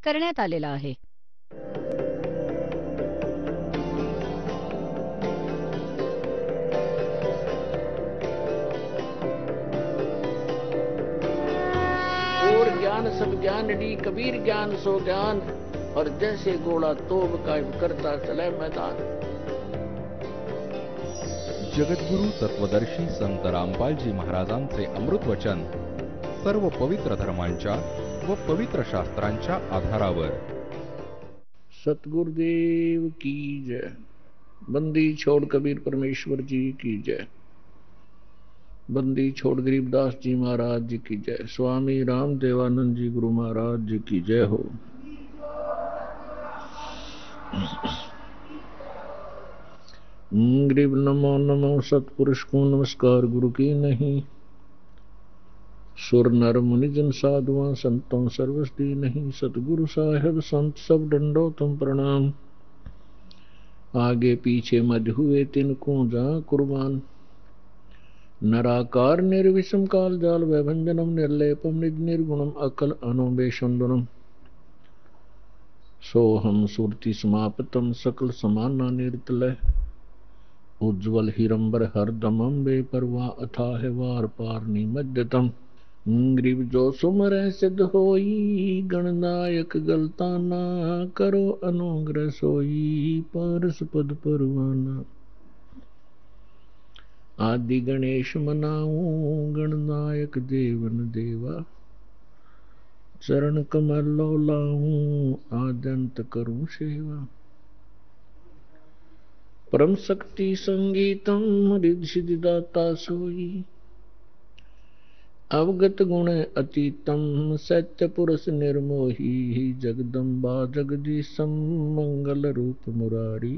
करण्यात आलेला आहे. और ज्ञान सब ज्ञानड़ी, कबीर ज्ञान सो ज्ञान, और जैसे घोड़ा तोब कायम करता चले मैदान। जगद्गुरु तत्वदर्शी संत रामपालजी महाराजांचे अमृत वचन सर्व पवित्र धर्मांच्या व पवित्र शास्त्रांच्या आधारावर। सतगुरुदेव की जय। बंदी छोड़ कबीर परमेश्वर जी की जय। बंदी छोड़ गरीबदास जी महाराज जी की जय। स्वामी राम देवानंद जी गुरु महाराज जी की जय हो। गरीब नमो नमो सतपुरुष को नमस्कार गुरु की नहीं। सुर नर मुनि जन साधुआं संतों सर्वस्ती नहीं। सतगुरु साहेब संत सब डंडो तुम प्रणाम। आगे पीछे मध हुए तिनको जा कुर्बान। नराकार निर्विषम काल जाल वैभंजनम निर्लेपम निज निर्गुणम अकल अनुबेशुंदनम। सोहम सुरति समापतम सकल समाना निर्तलय। उज्ज्वल हिरंबर हरदमम बेपरवा अथाह वार पार निमज्जतम। ग्रीव जो सुमर सिद्ध होई गणनायक गलताना। करो अनुग्रह सोई पारस पद परवाना। आदि गणेश मनाऊं गणनायक देवन देवा। चरण कमल लो लाऊं आद्यंत करूं सेवा। परम शक्ति संगीतम रिद्धि सिद्धि दाता सोई। अवगत गुण अतीतम सत्य पुरुष निर्मोही। जगदम्बा जगदीशम मंगल रूप मुरारी।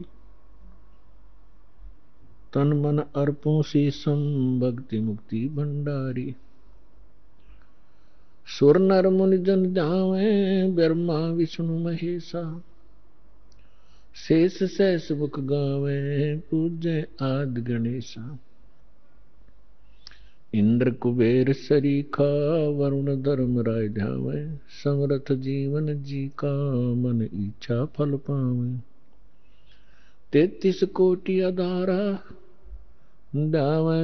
तन मन अर्पों शीशम भक्ति मुक्ति भंडारी। सुर नर मुनि जन जावे ब्रह्मा विष्णु महेशा। शेष सहस मुख गावे पूजे आदि गणेशा। इंद्र कुबेर सरीखा वरुण धर्म राय ध्यावे। समरथ जीवन जी का मन इच्छा फल पावे। 33 कोटि अधारा दावे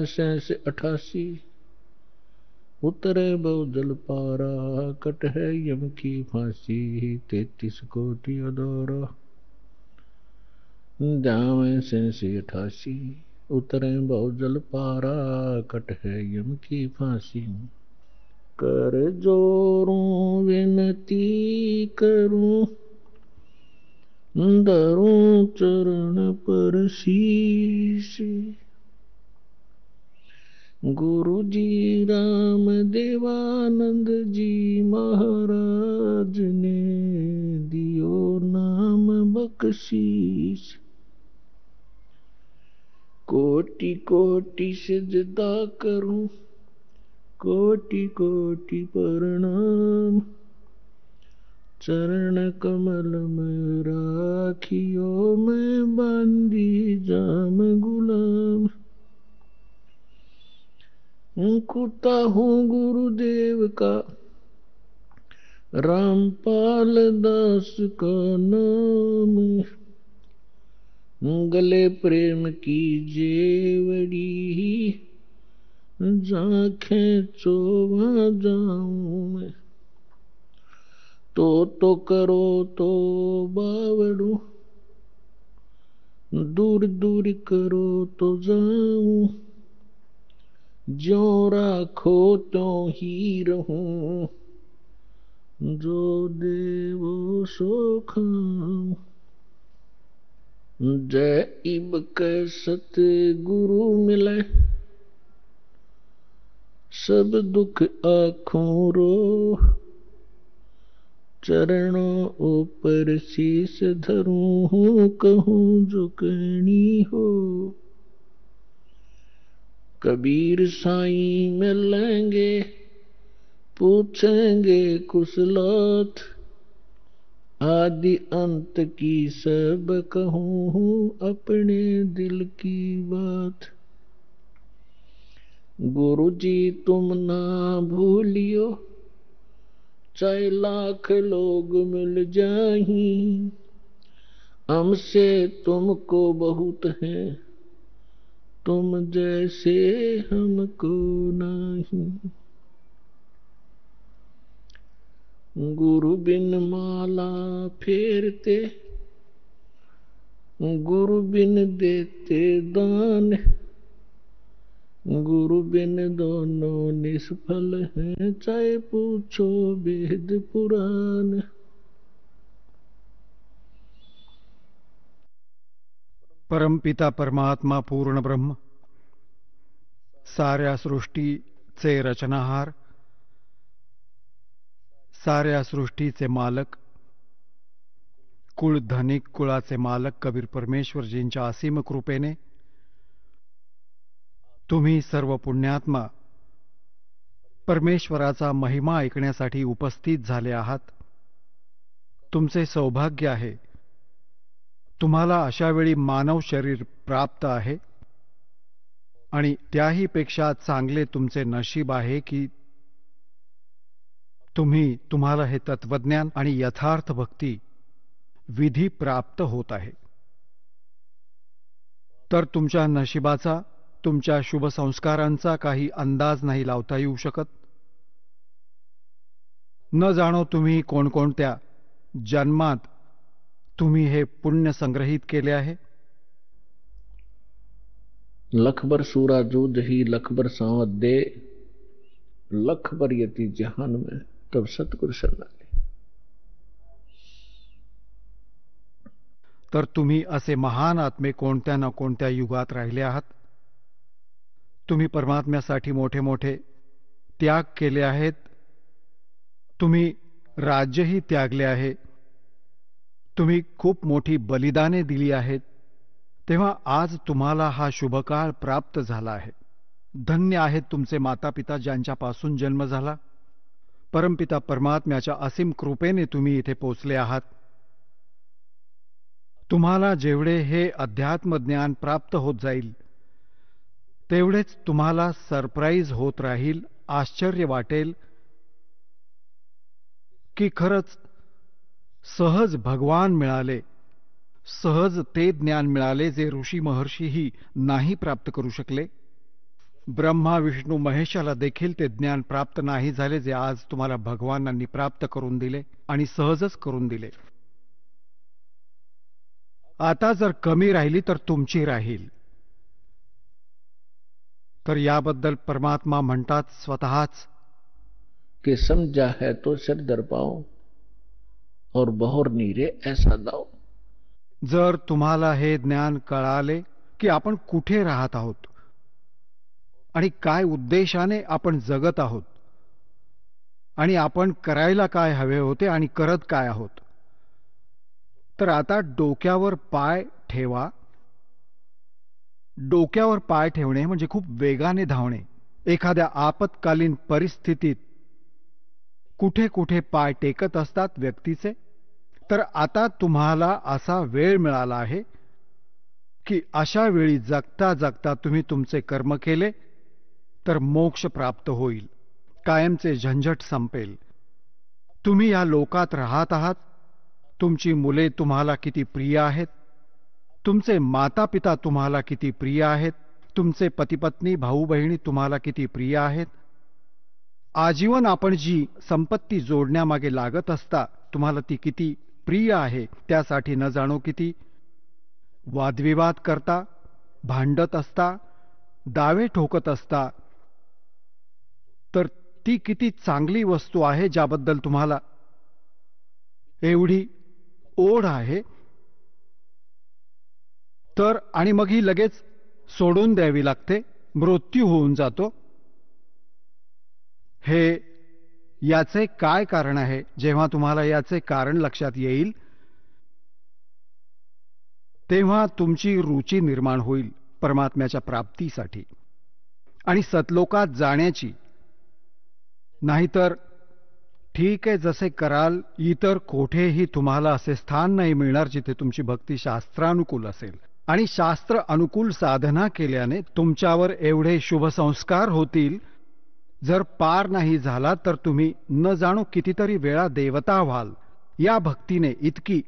88। उतरे बहुजल पारा कट है यम की फांसी। 33 कोटि अधारा दावे 88। उतरे बहुजल पारा कट है यम की फांसी। कर जोरूं विनती करूं धरूं चरण पर शीश। गुरु जी राम देवानंद जी महाराज ने दियो नाम बख्शीश। कोटि कोटि सिजदा करूं कोटि कोटि प्रणाम। चरण कमल में राखियो मैं बांधी जाम गुलाम। कुता हूँ गुरुदेव का रामपाल दास का नाम। गले प्रेम की जेवड़ी जाखें चोवा जाऊं मैं। तो करो तो बावड़ू दूर दूर करो तो जाऊं। ज्यों राखो त्यों ही रहूं जो देवो सो खाऊं। जय इब के सत गुरु मिले सब दुख आँखों रो। चरणों ऊपर शीश धरूं कहूं जो कहनी हो। कबीर साईं मिलेंगे पूछेंगे कुशलत। आदि अंत की सब कहूं अपने दिल की बात। गुरु जी तुम ना भूलियो चाहे लाख लोग मिल जाहीं, हमसे तुमको बहुत है, तुम जैसे हमको नहीं। गुरु बिन माला फेरते, गुरु बिन देते दान, गुरु बिन दोनों निष्फल हैं, चाहे पूछो वेद पुराण। परमपिता परमात्मा पूर्ण ब्रह्म, साऱ्या सृष्टीचे रचनाहार, साऱ्या सृष्टीचे मालक, कुळ धनिक कुळाचे मालक कबीर परमेश्वरजींच्या असीम कृपेने तुम्ही सर्व पुण्यात्मा परमेश्वराचा महिमा ऐकण्यासाठी उपस्थित झाले आहात. तुमचे सौभाग्य आहे. तुम्हाला अशा वेळी मानव शरीर प्राप्त आहे आणि त्याही पेक्षा चांगले तुमचे नशीब आहे की तुम्हाला हे तत्वज्ञान आणि यथार्थ भक्ती विधी प्राप्त होत आहे. तर तुमच्या नशिबाचा, तुमच्या शुभ संस्कारांचा काही अंदाज नाही लावता येऊ शकत. न जाणो तुम्ही कोणकोणत्या जन्मात तुम्ही हे पुण्य संग्रहित केले आहे. लखबर सूरा जूद ही लखबर सांवत दे, लखबर यति जहान में तब सतगुरु शरणाले. तर तुम्ही असे महान आत्मे कोणत्या ना कोणत्या युगात राहिले आहात. तुम्ही परमात्म्यासाठी मोठे मोठे त्याग केले आहेत. तुम्ही राज्यही त्यागले आहे. तुम्ही खूप मोठी बलिदाने दिली आहेत. तेव्हा आज तुम्हाला हा शुभकाळ प्राप्त झाला आहे. धन्य आहेत तुमचे मातापिता ज्यांच्यापासून जन्म झाला. परमपिता परमात्म्याच्या असीम कृपेने तुम्ही इथे पोचले आहात. तुम्हाला जेवढे हे अध्यात्म ज्ञान प्राप्त होत जाईल तेवढेच तुम्हाला सरप्राईज होत राहील. आश्चर्य वाटेल की खरंच सहज भगवान मिळाले, सहज ते ज्ञान मिळाले जे ऋषी महर्षीही नाही प्राप्त करू शकले. ब्रह्मा विष्णू महेशाला देखील ते ज्ञान प्राप्त नाही झाले जे आज तुम्हाला भगवानांनी प्राप्त करून दिले आणि सहजच करून दिले. आता जर कमी राहिली तर तुमची राहील. तर याबद्दल परमात्मा म्हणतात स्वतःच कि समझा है तो सिर दर पाओ और बहोर नीरे ऐसा दाओ. जर तुम्हाला हे ज्ञान कळाले की आपण कुठे राहत आहोत आणि काय उद्देशाने आपण जगत आहोत आणि आपण करायला काय हवे होते आणि करत काय आहोत, तर आता डोक्यावर पाय ठेवा. डोक्यावर पाय ठेवणे म्हणजे खूप वेगाने धावणे. एखाद्या आपत्कालीन परिस्थितीत कुठे कुठे पाय टेकत असतात व्यक्तीचे. तर आता तुम्हाला असा वेळ मिळाला आहे की अशा वेळी जगता जगता तुम्ही तुमचे कर्म केले तर मोक्ष प्राप्त होईल. कायमचे झंझट संपेल. तुम्ही या लोकात राहत आहात. तुमची मुले तुम्हाला किती प्रिय आहेत, तुमचे माता पिता तुम्हाला किती प्रिय आहेत, तुमचे पतिपत्नी भाऊ बहिणी तुम्हाला किती प्रिय आहेत. आजीवन आपण जी संपत्ती जोडण्यामागे लागत असता तुम्हाला ती किती प्रिय आहे. त्यासाठी न जाणो किती वादविवाद करता, भांडत असता, दावे ठोकत असता. तर ती किती चांगली वस्तू आहे ज्याबद्दल तुम्हाला एवढी ओढ आहे. तर आणि मग ही लगेच सोडून द्यावी लागते, मृत्यू होऊन जातो. हे याचे काय कारण आहे? जेव्हा तुम्हाला याचे कारण लक्षात येईल तेव्हा तुमची रुची निर्माण होईल परमात्म्याच्या प्राप्तीसाठी आणि सतलोकात जाण्याची. नाहीतर ठीक आहे जसे कराल, इतर कोठेही तुम्हाला असे स्थान नाही मिळणार जिथे तुमची भक्ती शास्त्रानुकूल असेल. आणि शास्त्र अनुकूल साधना केल्याने तुमच्यावर एवढे शुभ संस्कार होतील जर पार नाही झाला तर तुम्ही न जाणो कितीतरी वेळा देवता व्हाल. या भक्तीने इतकी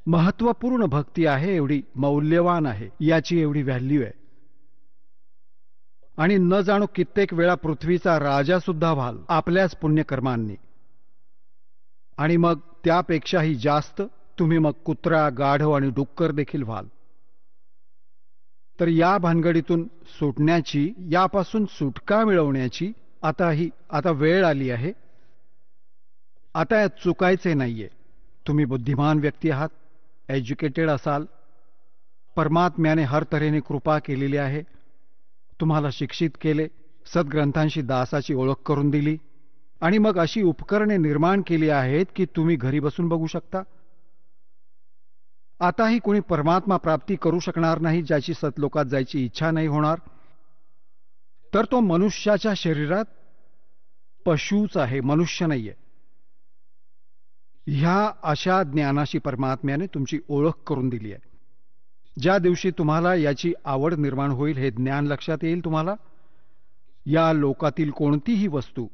महत्वपूर्ण भक्ती आहे, एवढी मौल्यवान आहे, याची एवढी व्हॅल्यू आहे. आणि न जाणो कित्येक वेळा पृथ्वीचा राजा सुद्धा व्हाल आपल्याच पुण्यकर्मांनी. आणि मग त्यापेक्षाही जास्त तुम्ही मग कुत्रा, गाढव आणि डुक्कर देखील व्हाल. तर या भानगडीतून सुटण्याची, यापासून सुटका मिळवण्याची आता वेळ आली आहे. आता यात चुकायचे नाहीये. तुम्ही बुद्धिमान व्यक्ती आहात, एज्युकेटेड असाल, परमात्म्याने हर तऱ्हेने कृपा केलेली आहे, तुम्हाला शिक्षित केले, सद्ग्रंथांशी दासाची ओळख करून दिली, आणि मग अशी उपकरणे निर्माण केली आहेत की तुम्ही घरी बसून बघू शकता. आताही कोणी परमात्मा प्राप्ती करू शकणार नाही ज्याची सतलोकात जायची इच्छा नाही होणार. तर तो मनुष्याच्या शरीरात पशूच आहे, मनुष्य नाहीये. ह्या अशा ज्ञानाशी परमात्म्याने तुमची ओळख करून दिली आहे. ज्या दिवशी तुम्हाला याची आवड निर्माण होईल, हे ज्ञान लक्षात येईल तुम्हाला, या लोकातील कोणतीही वस्तू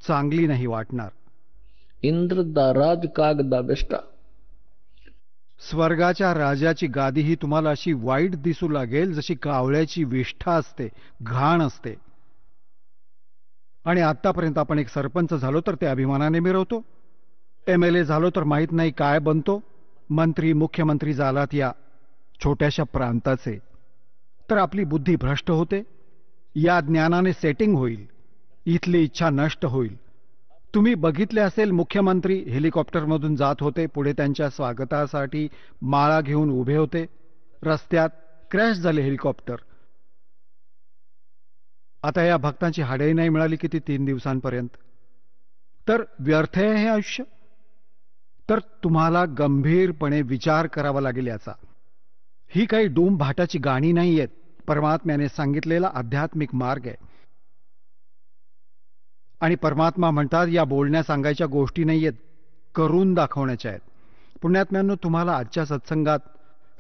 चांगली नाही वाटणार. इंद्र दा राज कागदा बेष्टा. स्वर्गाच्या राजाची गादी ही तुम्हाला अशी वाईट दिसू लागेल जशी कावळ्याची विष्ठा असते, घाण असते. आणि आतापर्यंत आपण एक सरपंच झालो तर ते अभिमानाने मिरवतो, MLA झालो तर माहीत नाही काय बनतो, मंत्री मुख्यमंत्री झालात या छोट्याशा प्रांताचे, तर आपली बुद्धी भ्रष्ट होते. या ज्ञानाने सेटिंग होईल, इथली इच्छा नष्ट होईल. तुम्ही बघितले असेल, मुख्यमंत्री हेलिकॉप्टरमधून जात होते, पुढे त्यांच्या स्वागतासाठी माळा घेऊन उभे होते, रस्त्यात क्रॅश झाले हेलिकॉप्टर. आता या भक्तांची हाडे नाही मिळाली किती 3 दिवसांपर्यंत. तर व्यर्थ आहे हे आयुष्य. तर तुम्हाला गंभीरपणे विचार करावा लागेल याचा. ही काही डूम भाटाची गाणी नाही आहेत, परमात्म्याने सांगितलेला आध्यात्मिक मार्ग आहे. आणि परमात्मा म्हणतात या बोलण्या सांगायच्या गोष्टी नाही आहेत, करून दाखवण्याच्या आहेत. पुण्यात्म्यांनो, तुम्हाला आजच्या सत्संगात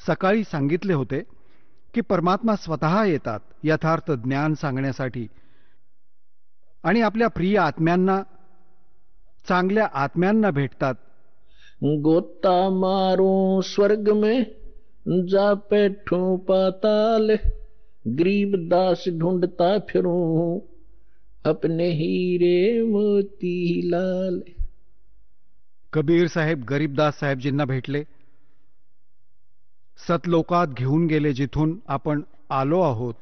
सकाळी सांगितले होते की परमात्मा स्वतः येतात यथार्थ ज्ञान सांगण्यासाठी, आणि आपल्या प्रिय आत्म्यांना, चांगल्या आत्म्यांना भेटतात. गोता मारो स्वर्ग में जा बैठूं पाताल, गरीब दास ढूंढता फिरूं अपने हीरे मोती लाल. कबीर साहेब गरीबदास साहेबजींना भेटले, सतलोकात घेऊन गेले जिथून आपण आलो आहोत,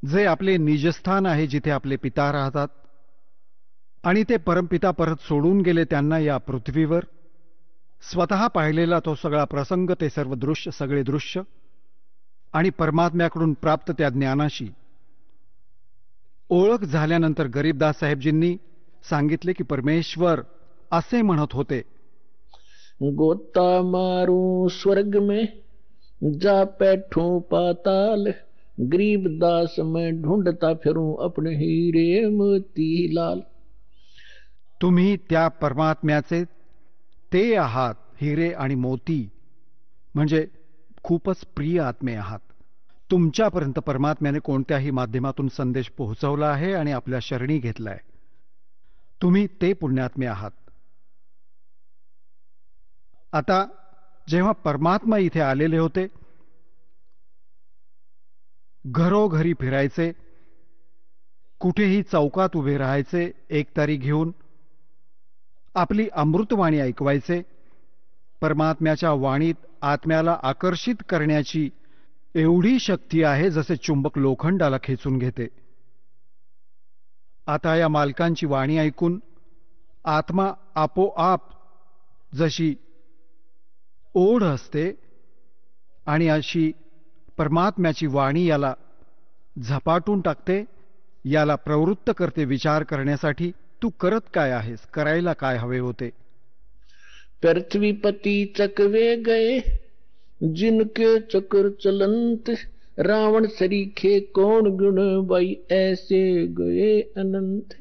जे आपले निजस्थान आहे, जिथे आपले पिता राहतात. आणि ते परमपिता परत सोडून गेले त्यांना या पृथ्वीवर. स्वतः पाहिलेला तो सगळा प्रसंग, ते सर्व दृश्य, सगळे दृश्य, आणि परमात्म्याकडून प्राप्त त्या ज्ञानाशी ओळख झाल्यानंतर गरीबदास साहेबजींनी सांगितले की परमेश्वर असे म्हणत होते, गोता मारू स्वर्ग में जा बैठूं पाताल, गरीब दास मैं ढूंढता फिरूं अपने हीरे मोती लाल. तुम्ही त्या परमात्म्याचे ते आहात, हिरे आणि मोती, म्हणजे खूपच प्रिय आत्मे आहात. तुमच्यापर्यंत परमात्म्याने कोणत्याही माध्यमातून संदेश पोहोचवला आहे आणि आपल्या शरणी घेतलाय. तुम्ही ते पुण्यात्मे आहात. आता जेव्हा परमात्मा इथे आलेले होते, घरोघरी फिरायचे, कुठेही चौकात उभे राहायचे, एकतारी घेऊन आपली अमृतवाणी ऐकवायचे. परमात्म्याच्या वाणीत आत्म्याला आकर्षित करण्याची एवढी शक्ती आहे जसे चुंबक लोखंडाला खेचून घेते. आता या मालकांची वाणी ऐकून आत्मा आपोआप जशी ओढ असते, आणि अशी परमात्म्याची वाणी याला झपाटून टाकते, याला प्रवृत्त करते विचार करण्यासाठी. तू करत काय आहेस, करायला काय हवे होते. पृथ्वीपति चकवे गए जिनके चक्र चलंत, रावण सरीखे कौन गुण बाई ऐसे गए अनंत.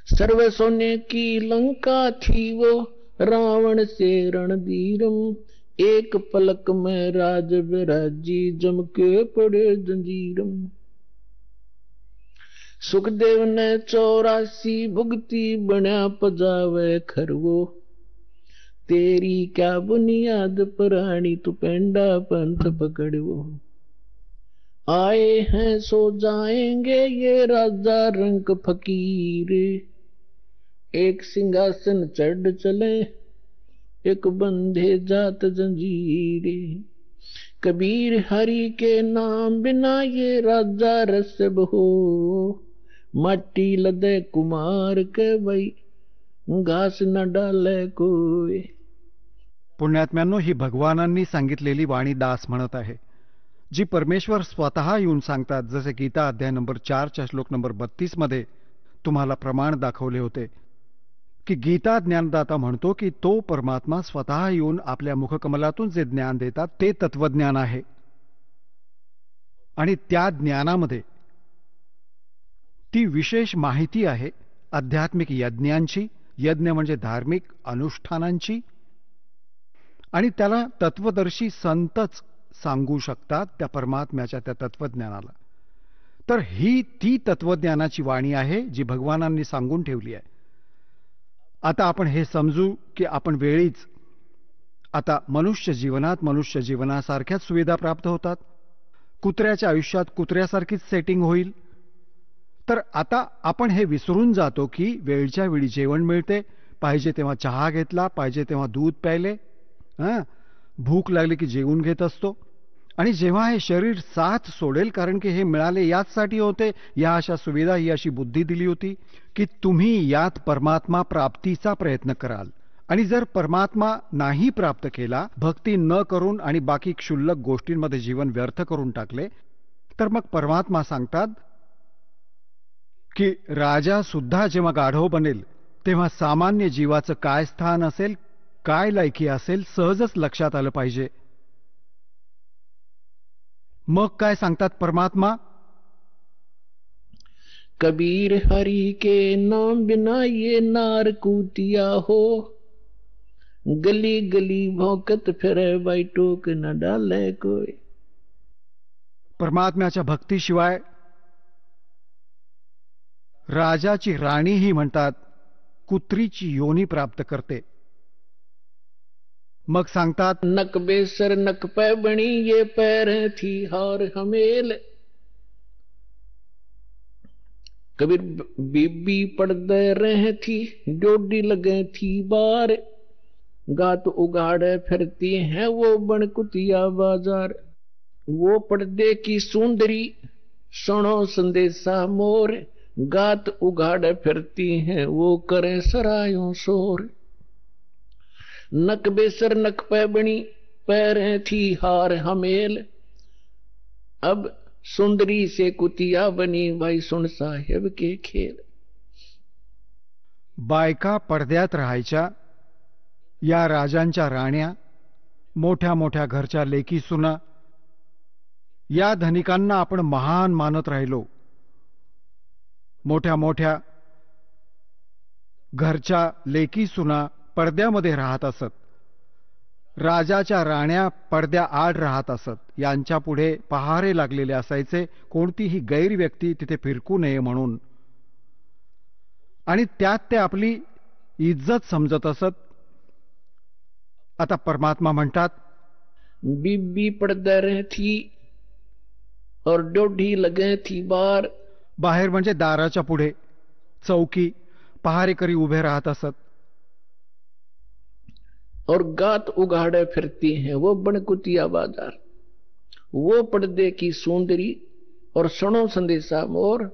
सर्व सोने की लंका थी वो रावण से रणधीरम, एक पलक में राज विराजी जम के पड़े जंजीरम. सुखदेव ने 84 भुगती बण्या पजावे खरवो। तेरी क्या बुनियाद पराणी तू पेंडा पंथ पकड़वो। आए हैं सो जाएंगे ये राजा रंग फकीर। एक सिंहासन चढ़ चले एक बंधे जात जंजीर। कबीर हरि के नाम बिना ये राजा रसब हो। माटी लदे कुमार के वही घास न डाले कोय। पुण्यात्म्यांनो, ही भगवानांनी सांगितलेली वाणी दास म्हणत आहे, जी परमेश्वर स्वतः येऊन सांगतात. जसे गीता अध्याय नंबर 4 श्लोक नंबर 32 मध्ये तुम्हाला प्रमाण दाखवले होते की गीता ज्ञानदाता म्हणतो की तो परमात्मा स्वतः येऊन आपल्या मुखकमलातून जे ज्ञान देतात ते तत्वज्ञान आहे. आणि त्या ज्ञानामध्ये ती विशेष माहिती आहे आध्यात्मिक यज्ञांची. यज्ञ म्हणजे धार्मिक अनुष्ठानांची. आणि त्याला तत्वदर्शी संतच सांगू शकतात त्या परमात्म्याच्या त्या तत्वज्ञानाला. तर ही ती तत्वज्ञानाची वाणी आहे जी भगवानांनी सांगून ठेवली आहे. आता आपण हे समजू की आपण वेळीच आता मनुष्य जीवनासारख्याच सुविधा प्राप्त होतात. कुत्र्याच्या आयुष्यात कुत्र्यासारखीच सेटिंग होईल. तर आता आपण हे विसरून जातो की वेळच्या वेळी जेवण मिळते, पाहिजे तेव्हा चहा घेतला, पाहिजे तेव्हा दूध प्यायले, भूक लागली की जेवून घेत असतो. आणि जेव्हा हे शरीर साथ सोडेल, कारण की हे मिळाले याचसाठी होते, या अशा सुविधा, ही अशी बुद्धी दिली होती की तुम्ही यात परमात्मा प्राप्तीचा प्रयत्न कराल. आणि जर परमात्मा नाही प्राप्त केला, भक्ती न करून आणि बाकी क्षुल्लक गोष्टींमध्ये जीवन व्यर्थ करून टाकले, तर मग परमात्मा सांगतात की राजा सुद्धा जेव्हा गाढव बनेल तेव्हा सामान्य जीवाचं काय स्थान असेल, काय लायकी असेल, सहजच लक्षात आलं पाहिजे. मग काय सांगतात परमात्मा? कबीर हरि के नाम बिना ये नार कूतिया हो। गली गली भौंकत फिरे बाई टोक न डाले कोई। परमात्म्याच्या भक्तीशिवाय राजाची राणी ही म्हणतात कुत्रीची योनी प्राप्त करते. मग सांगतात, नक बेसर नक पे बणी ये पैर थी हार हमेल। कबीर बीबी पड़दे रह थी डोडी लगे थी बार। गात उगाड़े फिरती हैं वो बनकुतिया बाजार। वो पर्दे की सुंदरी सुनो संदेशा मोर। गात उगाड़े फिरती हैं वो करे सरायों शोर। नक बेसर नक पे बनी पैरें थी हार हमेल। अब सुंदरी से कुतिया बनी भाई सुन साहेब के खेल। बायका पडद्यात राहायच्या, या राजांच्या राण्या, मोठ्या मोठ्या घरच्या लेकी सुना. या धनिकांना आपण महान मानत राहिलो. मोठ्या मोठ्या घरच्या लेकी सुना पडद्यामध्ये राहत असत. राजाच्या राण्या पडद्याआड राहत असत. यांच्या पुढे पहारे लागलेले असायचे, कोणतीही गैर व्यक्ती तिथे फिरकू नये म्हणून. आणि त्यात ते आपली इज्जत समजत असत. आता परमात्मा म्हणतात, बीबी पड़दे रह थी और डोढी लगे थी बार। बाहेर म्हणजे दाराच्या पुढे चौकी पहारेकरी उभे राहत असत. और गात उगाड़े फिरती हैं वो बनकुतिया बाजार। वो पर्दे की सुंदरी और सुनो संदेशा मोर।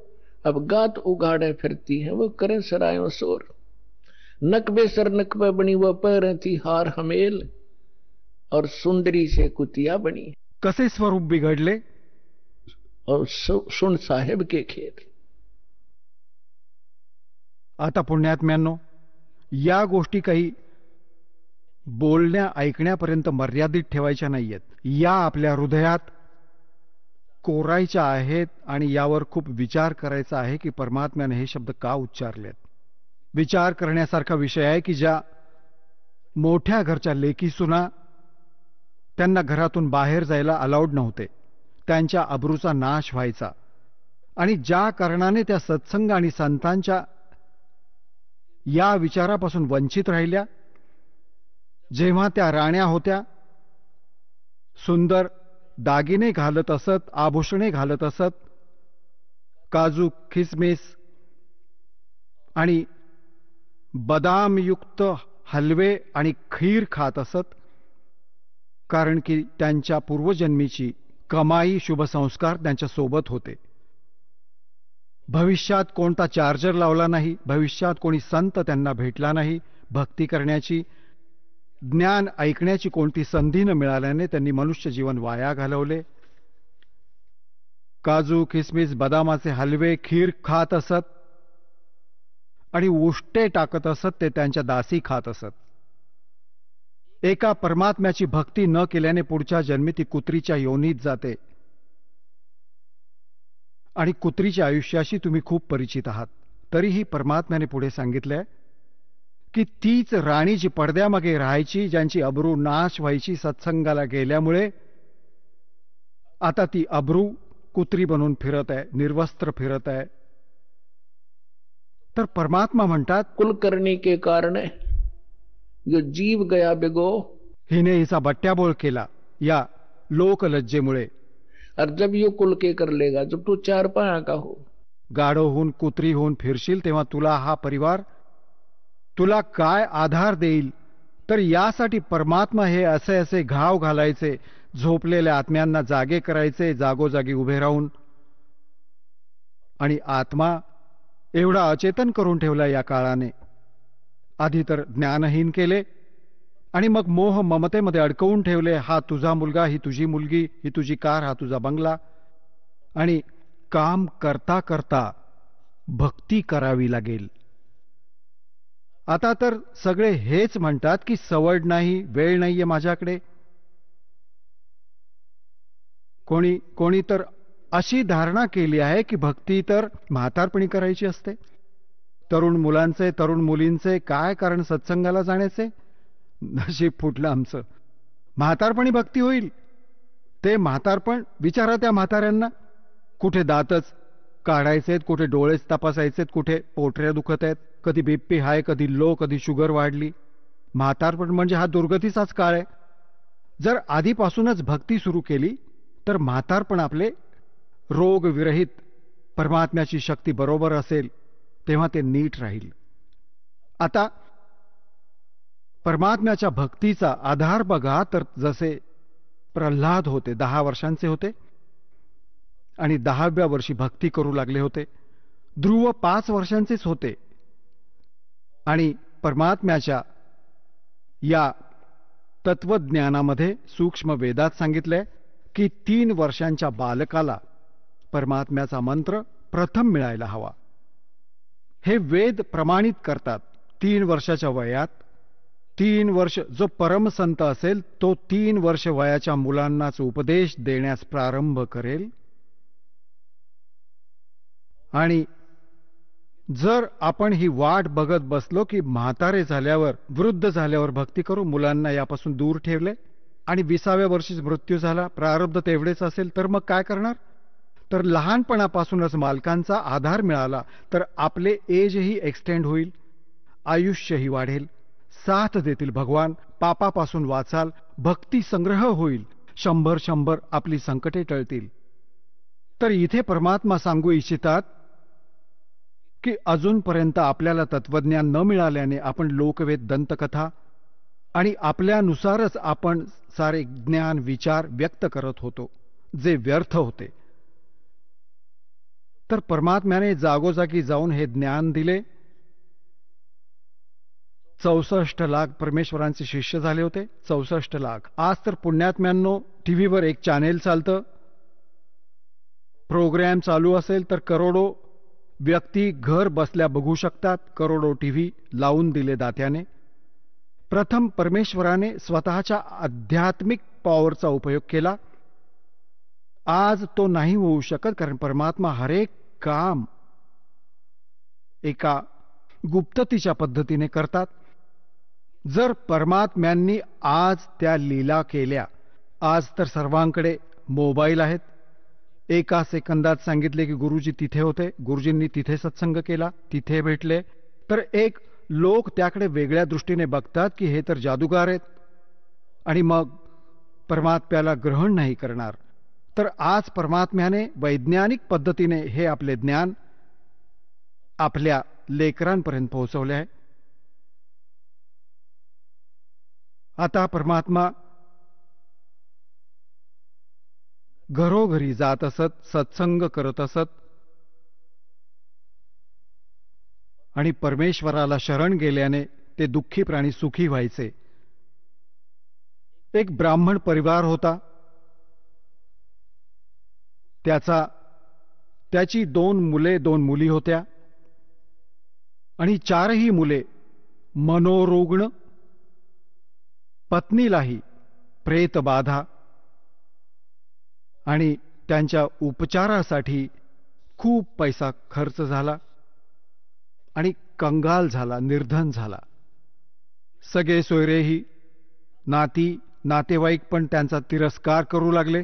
अब गात उगाड़े फिरती हैं वो करे सरायों शोर। नक बेसर नक पे बनी वो पैरें थी हार हमेल। और सुंदरी से कुतिया बनी। कसे स्वरूप बिघडले और सुन साहेब के खेल। आता पुण्यात्म्यांनो, या गोष्टी काही बोलण्या ऐकण्यापर्यंत मर्यादित ठेवायच्या नाहीयेत. या आपल्या हृदयात कोरायच्या आहेत आणि यावर खूप विचार करायचा आहे की परमात्म्याने हे शब्द का उच्चारलेत. विचार करण्यासारखा विषय आहे की ज्या मोठ्या घरच्या लेकी सुना, त्यांना घरातून बाहेर जायला अलाउड नव्हते. त्यांच्या अब्रूचा नाश व्हायचा. आणि ज्या कारणाने त्या सत्संग आणि संतांच्या या विचारापासून वंचित राहिल्या, जेव्हा त्या राण्या होत्या, सुंदर दागिने घालत असत, आभूषणे घालत असत, काजू खिसमिस आणि बदामयुक्त हलवे आणि खीर खात असत, कारण की त्यांच्या पूर्वजन्मीची कमाई शुभसंस्कार त्यांच्या सोबत होते. भविष्यात कोणता चार्जर लावला नाही, भविष्यात कोणी संत त्यांना भेटला नाही, भक्ती करण्याची, ज्ञान ऐकण्याची कोणती संधी न मिळाल्याने त्यांनी मनुष्य जीवन वाया घालवले. काजू खिसमिस बदामाचे हलवे खीर खात असत आणि उष्टे टाकत असत, ते त्यांच्या दासी खात असत. एका परमात्म्याची भक्ती न केल्याने पुढच्या जन्मी ती कुत्रीच्या योनीत जाते. आणि कुत्रीच्या आयुष्याशी तुम्ही खूप परिचित आहात. तरीही परमात्म्याने पुढे सांगितलंय की तीच राणी जी पडद्यामागे राहायची, ज्यांची अब्रू नाश व्हायची सत्संगाला गेल्यामुळे, आता ती अब्रू कुत्री बनून फिरत आहे, निर्वस्त्र फिरत आहे. तर परमात्मा म्हणतात, कुलकर्णी के कारण जो जीव गया बिगो, हिने हिचा बट्ट्याबोळ केला या लोकलज्जेमुळे. और जब यो कुल के कर लेगा, जब तू चार पाया का हो, गाढव होऊन कुत्री होऊन फिरशील, तेव्हा तुला हा परिवार तुला काय आधार देईल. तर यासाठी परमात्मा हे असे असे घाव घालायचे, झोपलेल्या आत्म्यांना जागे करायचे, जागोजागी उभे राहून. आणि आत्मा एवढा अचेतन करून ठेवला या काळाने. आधी तर ज्ञानहीन केले आणि मग मोह ममतेमध्ये अडकवून ठेवले. हा तुझा मुलगा, ही तुझी मुलगी, ही तुझी कार, हा तुझा बंगला. आणि काम करता करता भक्ती करावी लागेल. आता तर सगळे हेच म्हणतात की सवड नाही, वेळ नाहीये माझ्याकडे. कोणी तर अशी धारणा केली आहे की भक्ती तर म्हातारपणी करायची असते. तरुण मुलांचे, तरुण मुलींचे काय कारण सत्संगाला जाण्याचे? नशीब फुटलं आमचं. म्हातारपणी भक्ती होईल. ते म्हातारपण विचारा त्या म्हाताऱ्यांना. कुठे दातच काढायचेत, कुठे डोळेच तपासायचेत, कुठे पोटऱ्या दुखत आहेत, कधी बीपी हाय, कधी लो, कधी शुगर वाढली. म्हातारपण म्हणजे हा दुर्गतीचाच काळ आहे. जर आधीपासूनच भक्ती सुरू केली तर म्हातारपण आपले रोगविरहित, परमात्म्याची शक्ती बरोबर असेल तेव्हा ते नीट राहील. आता परमात्म्याच्या भक्तीचा आधार बघा तर जसे प्रल्हाद होते, 10 वर्षांचे होते आणि 10व्या वर्षी भक्ती करू लागले होते. ध्रुव 5 वर्षांचेच होते आणि परमात्म्याच्या या तत्वज्ञानामध्ये सूक्ष्म वेदात सांगितलंय की 3 वर्षांच्या बालकाला परमात्म्याचा मंत्र प्रथम मिळायला हवा. हे वेद प्रमाणित करतात. 3 वर्षाच्या वयात 3 वर्ष जो परमसंत असेल तो 3 वर्ष वयाच्या मुलांनाच उपदेश देण्यास प्रारंभ करेल. आणि जर आपण ही वाट बघत बसलो की म्हातारे झाल्यावर, वृद्ध झाल्यावर भक्ती करू, मुलांना यापासून दूर ठेवले आणि 20व्या वर्षीच मृत्यू झाला, प्रारब्ध तेवढेच असेल, तर मग काय करणार? तर लहानपणापासूनच मालकांचा आधार मिळाला तर आपले एजही एक्सटेंड होईल, आयुष्यही वाढेल, साथ देतील भगवान, पापापासून वाचाल, भक्ती संग्रह होईल, 100 आपली संकटे टळतील. तर इथे परमात्मा सांगू इच्छितात की अजूनपर्यंत आपल्याला तत्वज्ञान न मिळाल्याने आपण लोकवेद, दंतकथा आणि आपल्यानुसारच आपण सारे ज्ञान विचार व्यक्त करत होतो, जे व्यर्थ होते. तर परमात्म्याने जागोजागी जाऊन हे ज्ञान दिले. 64 लाख परमेश्वरांचे शिष्य झाले होते. 64 लाख. आज तर पुण्यात्म्यांनो टीव्हीवर एक चॅनेल चालतं, प्रोग्रॅम चालू असेल तर करोडो व्यक्ती घर बसल्या बघू शकतात. करोडो टीव्ही लावून दिले दात्याने. प्रथम परमेश्वराने स्वतःच्या आध्यात्मिक पॉवरचा उपयोग केला. आज तो नाही होऊ शकत, कारण परमात्मा हरेक काम एका गुप्ततेच्या पद्धतीने करतात. जर परमात्म्यांनी आज त्या लीला केल्या, आज तर सर्वांकडे मोबाईल आहेत, एका सेकंदात सांगितले की गुरुजी तिथे होते, गुरुजींनी तिथे सत्संग केला, तिथे भेटले. तर एक लोक त्याकडे वेगळ्या दृष्टीने बघतात की हे तर जादूगार आहेत आणि मग परमात्म्याला ग्रहण नाही करणार. तर आज परमात्म्याने वैज्ञानिक पद्धतीने हे आपले ज्ञान आपल्या लेकरांपर्यंत पोहोचवले आहे. आता परमात्मा घरोघरी जात असत, सत्संग करत असत आणि परमेश्वराला शरण गेल्याने ते दुःखी प्राणी सुखी व्हायचे. एक ब्राह्मण परिवार होता. त्याची 2 मुले 2 मुली होत्या आणि 4ही मुले मनोरुग्ण, पत्नीलाही प्रेतबाधा आणि त्यांच्या उपचारासाठी खूप पैसा खर्च झाला आणि कंगाल झाला, निर्धन झाला. सगळे सोयरेही नातेवाईक पण त्यांचा तिरस्कार करू लागले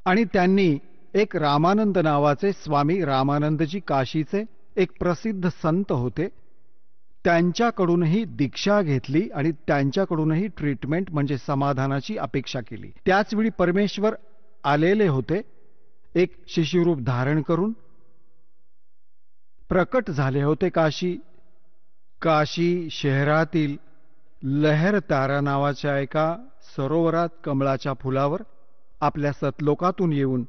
आणि त्यांनी एक रामानंद नावाचे स्वामी रामानंदजी, काशीचे एक प्रसिद्ध संत होते, त्यांच्याकडूनही दीक्षा घेतली आणि त्यांच्याकडूनही ट्रीटमेंट म्हणजे समाधानाची अपेक्षा केली. त्याचवेळी परमेश्वर आलेले होते, एक शिशुरूप धारण करून प्रकट झाले होते. काशी शहरातील लहरतारा नावाच्या एका सरोवरात कमळाच्या फुलावर आपल्या सतलोकातून येऊन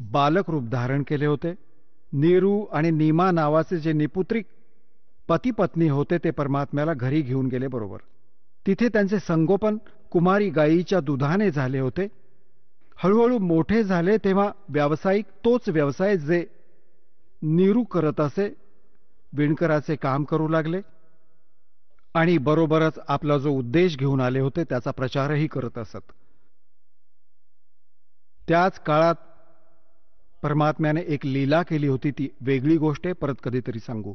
बालक रूप धारण केले होते. नीरू आणि नीमा नावाचे जे निपुत्रिक पती पत्नी होते ते परमात्म्याला घरी घेऊन गेले. बरोबर तिथे त्यांचे संगोपन कुमारी गायीच्या दुधाने झाले होते. हळूहळू मोठे झाले तेव्हा व्यावसायिक तोच व्यवसाय जे नीरू करत असे, विणकराचे काम करू लागले आणि बरोबरच आपला जो उद्देश घेऊन आले होते त्याचा प्रचारही करत असत. त्याच काळात परमात्म्याने एक लीला केली होती, ती वेगळी गोष्ट आहे, परत कधीतरी सांगू.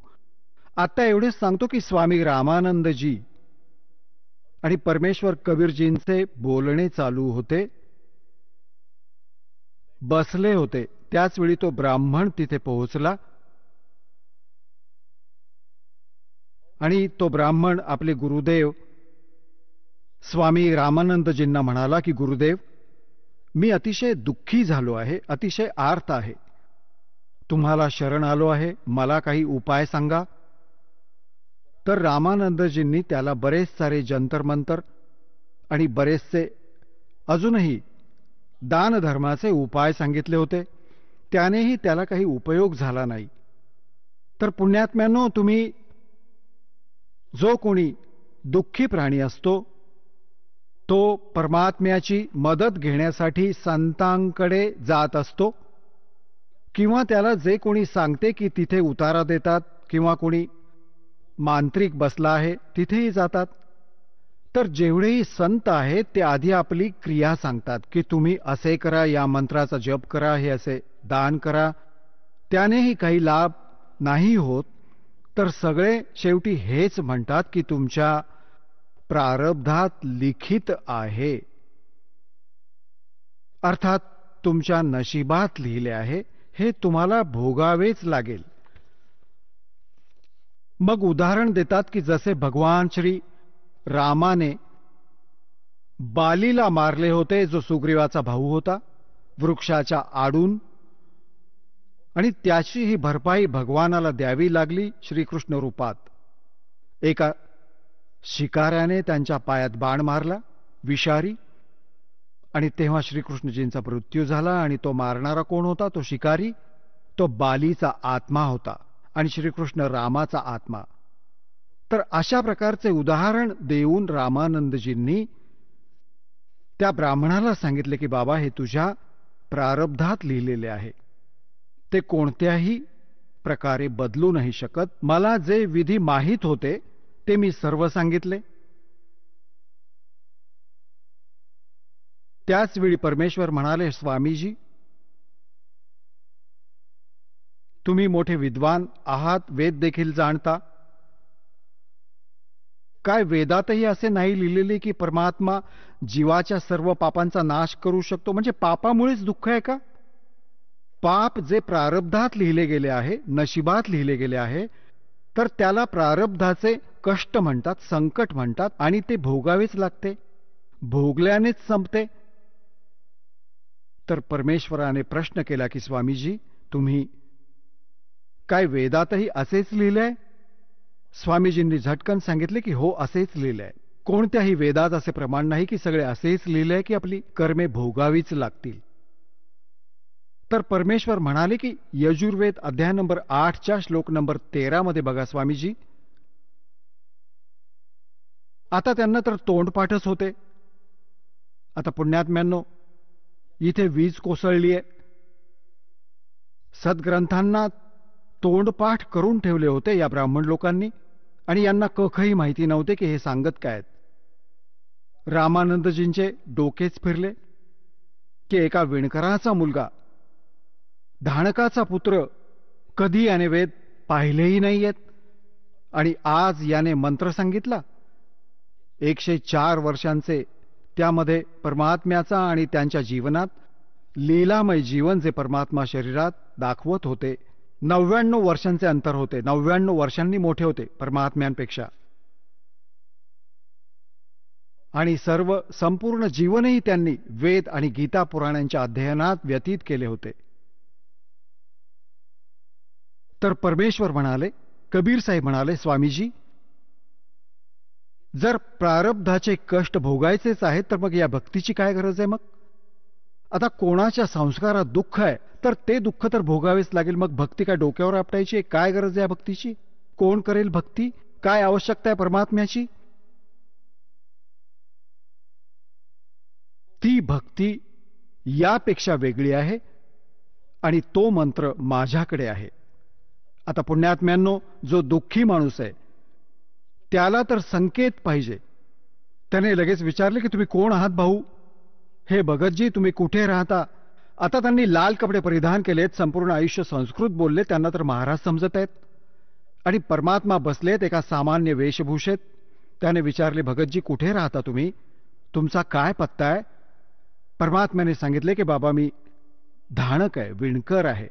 आता एवढेच सांगतो की स्वामी रामानंदजी आणि परमेश्वर कबीरजींचे बोलणे चालू होते, बसले होते. त्याचवेळी तो ब्राह्मण तिथे पोहोचला आणि तो ब्राह्मण आपले गुरुदेव स्वामी रामानंदजींना म्हणाला की गुरुदेव, मी अतिशय दुःखी झालो आहे, अतिशय आर्त आहे, तुम्हाला शरण आलो आहे, मला काही उपाय सांगा. तर रामानंदजींनी त्याला बरेच सारे जंतरमंतर आणि बरेचसे अजूनही दानधर्माचे उपाय सांगितले होते. त्यानेही त्याला काही उपयोग झाला नाही. तर पुण्यात्म्यांनो, तुम्ही जो कोणी दुःखी प्राणी असतो तो परमात्म्याची मदत घेण्यासाठी संतांकडे जात असतो किंवा त्याला जे कोणी सांगते की तिथे उतारा देतात किंवा कोणी मांत्रिक बसला आहे तिथेही जातात. तर जेवढेही संत आहेत ते आधी आपली क्रिया सांगतात की तुम्ही असे करा, या मंत्राचा जप करा, हे असे दान करा. त्यानेही काही लाभ नाही होत. तर सगळे शेवटी हेच म्हणतात की तुमच्या प्रारब्धात लिखित आहे, अर्थात तुमच्या नशिबात लिहिले आहे, हे तुम्हाला भोगावेच लागेल. मग उदाहरण देतात की जसे भगवान श्री रामाने बालीला मारले होते, जो सुग्रीवाचा भाऊ होता, वृक्षाच्या आडून, आणि त्याची ही भरपाई भगवानाला द्यावी लागली श्रीकृष्ण रूपात. एका शिकाऱ्याने त्यांच्या पायात बाण मारला, विषारी, आणि तेव्हा श्रीकृष्णजींचा मृत्यू झाला. आणि तो मारणारा कोण होता? तो शिकारी, तो बालीचा आत्मा होता आणि श्रीकृष्ण रामाचा आत्मा. तर अशा प्रकारचे उदाहरण देऊन रामानंदजींनी त्या ब्राह्मणाला सांगितले की बाबा, हे तुझ्या प्रारब्धात लिहिलेले आहे, ते कोणत्याही प्रकारे बदलू नाही शकत. मला जे विधी माहीत होते ते मी सर्व सांगितले. त्याच वेळी परमेश्वर म्हणाले, स्वामीजी, तुम्ही मोठे विद्वान आहात, वेद देखील जाणता. काय वेदातही असे नाही लिहिलेले की परमात्मा जीवाच्या सर्व पापांचा नाश करू शकतो? म्हणजे पापामुळेच दुःख आहे का? पाप जे प्रारब्धात लिहिले गेले आहे, नशिबात लिहिले गेले आहे, तर त्याला प्रारब्धाचे कष्ट म्हणतात, संकट म्हणतात, आणि ते भोगावेच लागते, भोगल्यानेच संपते. तर परमेश्वराने प्रश्न केला की स्वामीजी, तुम्ही काय वेदातही असेच लिहिलंय? स्वामीजींनी झटकन सांगितले की हो, असेच लिहिलंय. कोणत्याही वेदात असे प्रमाण नाही की सगळे असेच लिहिलंय की आपली कर्मे भोगावीच लागतील. तर परमेश्वर म्हणाले की यजुर्वेद अध्याय नंबर 8च्या श्लोक नंबर 13 मध्ये बघा स्वामीजी. आता त्यांना तर तोंडपाठच होते. आता पुण्यात्म्यांनो, इथे वीज कोसळलीये. सद्ग्रंथांना तोंडपाठ करून ठेवले होते या ब्राह्मण लोकांनी, आणि यांना कखही माहिती नव्हते की हे सांगत काय आहेत. रामानंदजींचे डोकेच फिरले की एका विणकराचा मुलगा, धाणकाचा पुत्र, कधी याने वेद पाहिलेही नाहीयेत, आणि आज याने मंत्र सांगितला. 104 वर्षांचे त्यामध्ये परमात्म्याचा आणि त्यांच्या जीवनात लीलामय जीवन जे परमात्मा शरीरात दाखवत होते, 99 वर्षांचे अंतर होते. 99 वर्षांनी मोठे होते परमात्म्यांपेक्षा, आणि संपूर्ण जीवनही त्यांनी वेद आणि गीता पुराणांच्या अध्ययनात व्यतीत केले होते. तर परमेश्वर म्हणाले, कबीर साहेब म्हणाले, स्वामीजी, जर प्रारब्धाचे कष्ट भोगायचेच आहेत तर मग या भक्तीची काय गरज आहे? मग आता कोणाच्या संस्कारात दुःख आहे तर ते दुःख तर भोगावेच लागेल. मग भक्ती काय डोक्यावर आपटायची? काय गरज आहे या भक्तीची? कोण करेल भक्ती? काय आवश्यकता आहे परमात्म्याची? ती भक्ती यापेक्षा वेगळी आहे, आणि तो मंत्र माझ्याकडे आहे. आता पुण्यात्म्यांनो, जो दुःखी माणूस आहे त्याला तर संकेत पाहिजे. त्याने लगेच विचारले की तुम्ही कोण आहात भाऊ? हे भगतजी, तुम्ही कुठे राहता? आता त्यांनी लाल कपडे परिधान केलेत, संपूर्ण आयुष्य संस्कृत बोलले, त्यांना तर महाराज समजत आहेत, आणि परमात्मा बसलेत एका सामान्य वेशभूषेत. त्याने विचारले, भगतजी कुठे राहता तुम्ही? तुमचा काय पत्ता आहे? परमात्म्याने सांगितले की बाबा, मी धाणक आहे, विणकर आहे,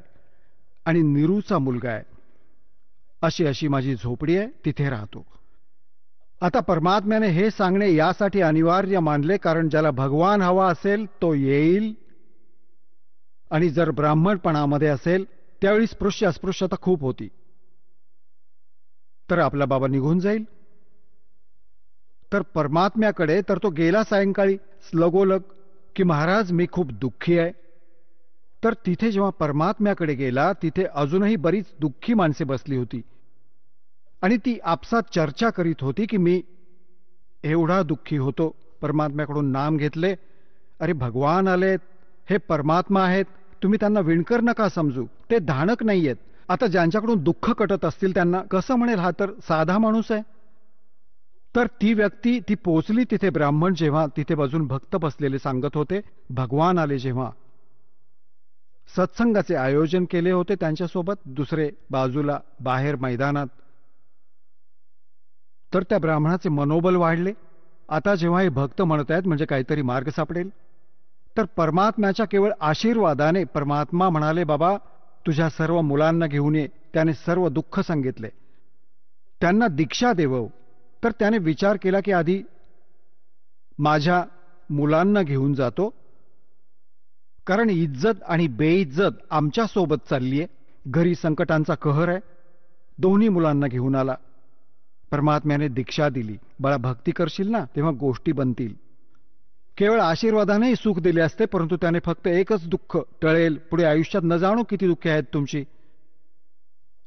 आणि निरूचा मुलगा आहे. अशी अशी माझी झोपडी आहे, तिथे राहतो. आता परमात्म्याने हे सांगणे यासाठी अनिवार्य मानले कारण ज्याला भगवान हवा असेल तो येईल, आणि जर ब्राह्मणपणामध्ये असेल त्यावेळी स्पृश्य अस्पृश्यता खूप होती, तर आपला बाबा निघून जाईल. तर परमात्म्याकडे तर तो गेला सायंकाळी लगोलग की महाराज मी खूप दुःखी आहे. तर तिथे जेव्हा परमात्म्याकडे गेला तिथे अजूनही बरीच दुःखी माणसे बसली होती, आणि ती आपसात चर्चा करीत होती की मी एवढा दुःखी होतो. परमात्म्याकडून नाम घेतले, अरे भगवान आलेत, हे परमात्मा आहेत, तुम्ही त्यांना विणकर नका समजू, ते धाणक नाहीयेत. आता ज्यांच्याकडून दुःख कटत असतील त्यांना कसं म्हणेल हा तर साधा माणूस आहे. तर ती व्यक्ती ती पोचली तिथे. ब्राह्मण जेव्हा तिथे बाजून भक्त बसलेले सांगत होते, भगवान आले जेव्हा सत्संगाचे आयोजन केले होते त्यांच्यासोबत दुसरे बाजूला बाहेर मैदानात, तर त्या ब्राह्मणाचे मनोबल वाढले. आता जेव्हा हे भक्त म्हणत आहेत म्हणजे काहीतरी मार्ग सापडेल. तर परमात्म्याच्या केवळ आशीर्वादाने परमात्मा म्हणाले, बाबा तुझ्या सर्व मुलांना घेऊन ये. त्याने सर्व दुःख सांगितले, त्यांना दीक्षा देवव. तर त्याने विचार केला की आधी माझ्या मुलांना घेऊन जातो, कारण इज्जत आणि बेइज्जत आमच्यासोबत चाललीये, घरी संकटांचा कहर आहे. दोन्ही मुलांना घेऊन आला. परमात्म्याने दीक्षा दिली, बाळा भक्ती करशील ना तेव्हा गोष्टी बनतील. केवळ आशीर्वादानेही सुख दिले असते, परंतु त्याने फक्त एकच दुःख टळेल, पुढे आयुष्यात न जाणो किती दुःखे आहेत तुमची.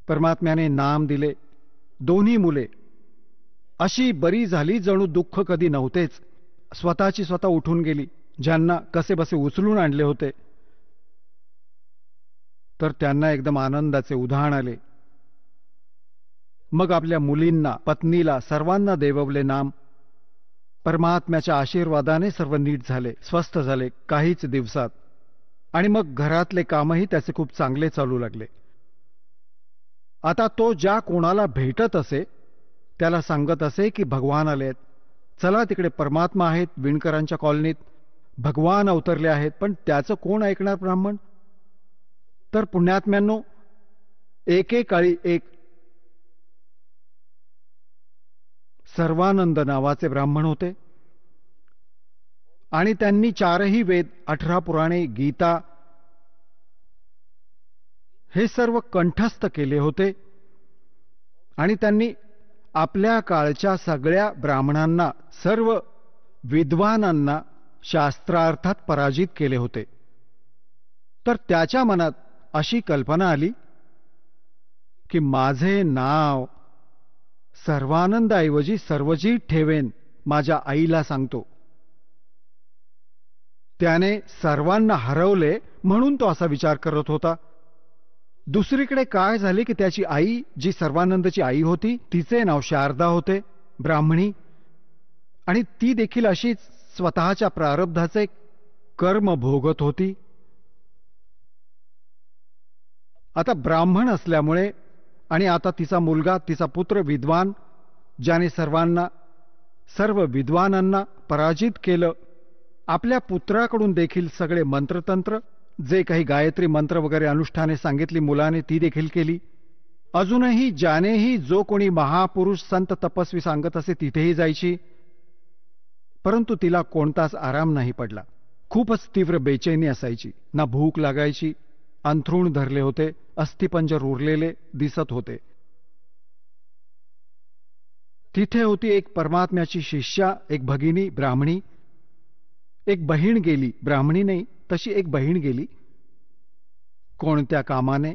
परमात्म्याने नाम दिले. दोन्ही मुले अशी बरी झाली जणू दुःख कधी नव्हतेच. स्वतःची स्वतः उठून गेली. ज्यांना कसे बसे उचलून आणले होते तर त्यांना एकदम आनंदाचे उधाण आले. मग आपल्या मुलींना, पत्नीला, सर्वांना देववले नाम. परमात्म्याच्या आशीर्वादाने सर्व नीट झाले, स्वस्थ झाले काहीच दिवसात, आणि मग घरातले कामही त्याचे खूप चांगले चालू लागले. आता तो ज्या कोणाला भेटत असे त्याला सांगत असे की भगवान आलेत, चला तिकडे परमात्मा आहेत, विणकरांच्या कॉलनीत भगवान अवतरले आहेत. पण त्याचं कोण ऐकणार ब्राह्मण? तर पुण्यात्म्यांनो, एकेकाळी एक सर्वानंद नावाचे ब्राह्मण होते आणि त्यांनी 4ही वेद, 18 पुराणे, गीता हे सर्व कंठस्थ केले होते आणि त्यांनी आपल्या काळच्या सगळ्या ब्राह्मणांना, सर्व विद्वानांना शास्त्रार्थात पराजित केले होते. तर त्याच्या मनात अशी कल्पना आली की माझे नाव सर्वानंदाऐवजी सर्वजीत ठेवेन, माझ्या आईला सांगतो. त्याने सर्वांना हरवले म्हणून तो असा विचार करत होता. दुसरीकडे काय झाले की त्याची आई, जी सर्वानंदची आई होती, तिचे नाव शारदा होते, ब्राह्मणी, आणि ती देखील अशीच स्वतःच्या प्रारब्धाचे कर्म भोगत होती. आता ब्राह्मण असल्यामुळे आणि आता तिचा मुलगा, तिचा पुत्र विद्वान, ज्याने सर्व विद्वानांना पराजित केलं, आपल्या पुत्राकडून देखील सगळे मंत्रतंत्र, जे काही गायत्री मंत्र वगैरे अनुष्ठाने सांगितली मुलाने, ती देखील केली. अजूनही ज्यानेही जो कोणी महापुरुष, संत, तपस्वी सांगत असे तिथेही जायची, परंतु तिला कोणताच आराम नाही पडला. खूपच तीव्र बेचैनी असायची, ना भूक लागायची, अंथरूण धरले होते, अस्थिपंजर उरलेले दिसत होते. तिथे होती एक परमात्म्याची शिष्या, एक भगिनी ब्राह्मणी, एक बहीण गेली, ब्राह्मणी नाही तशी एक बहीण गेली कोणत्या कामाने,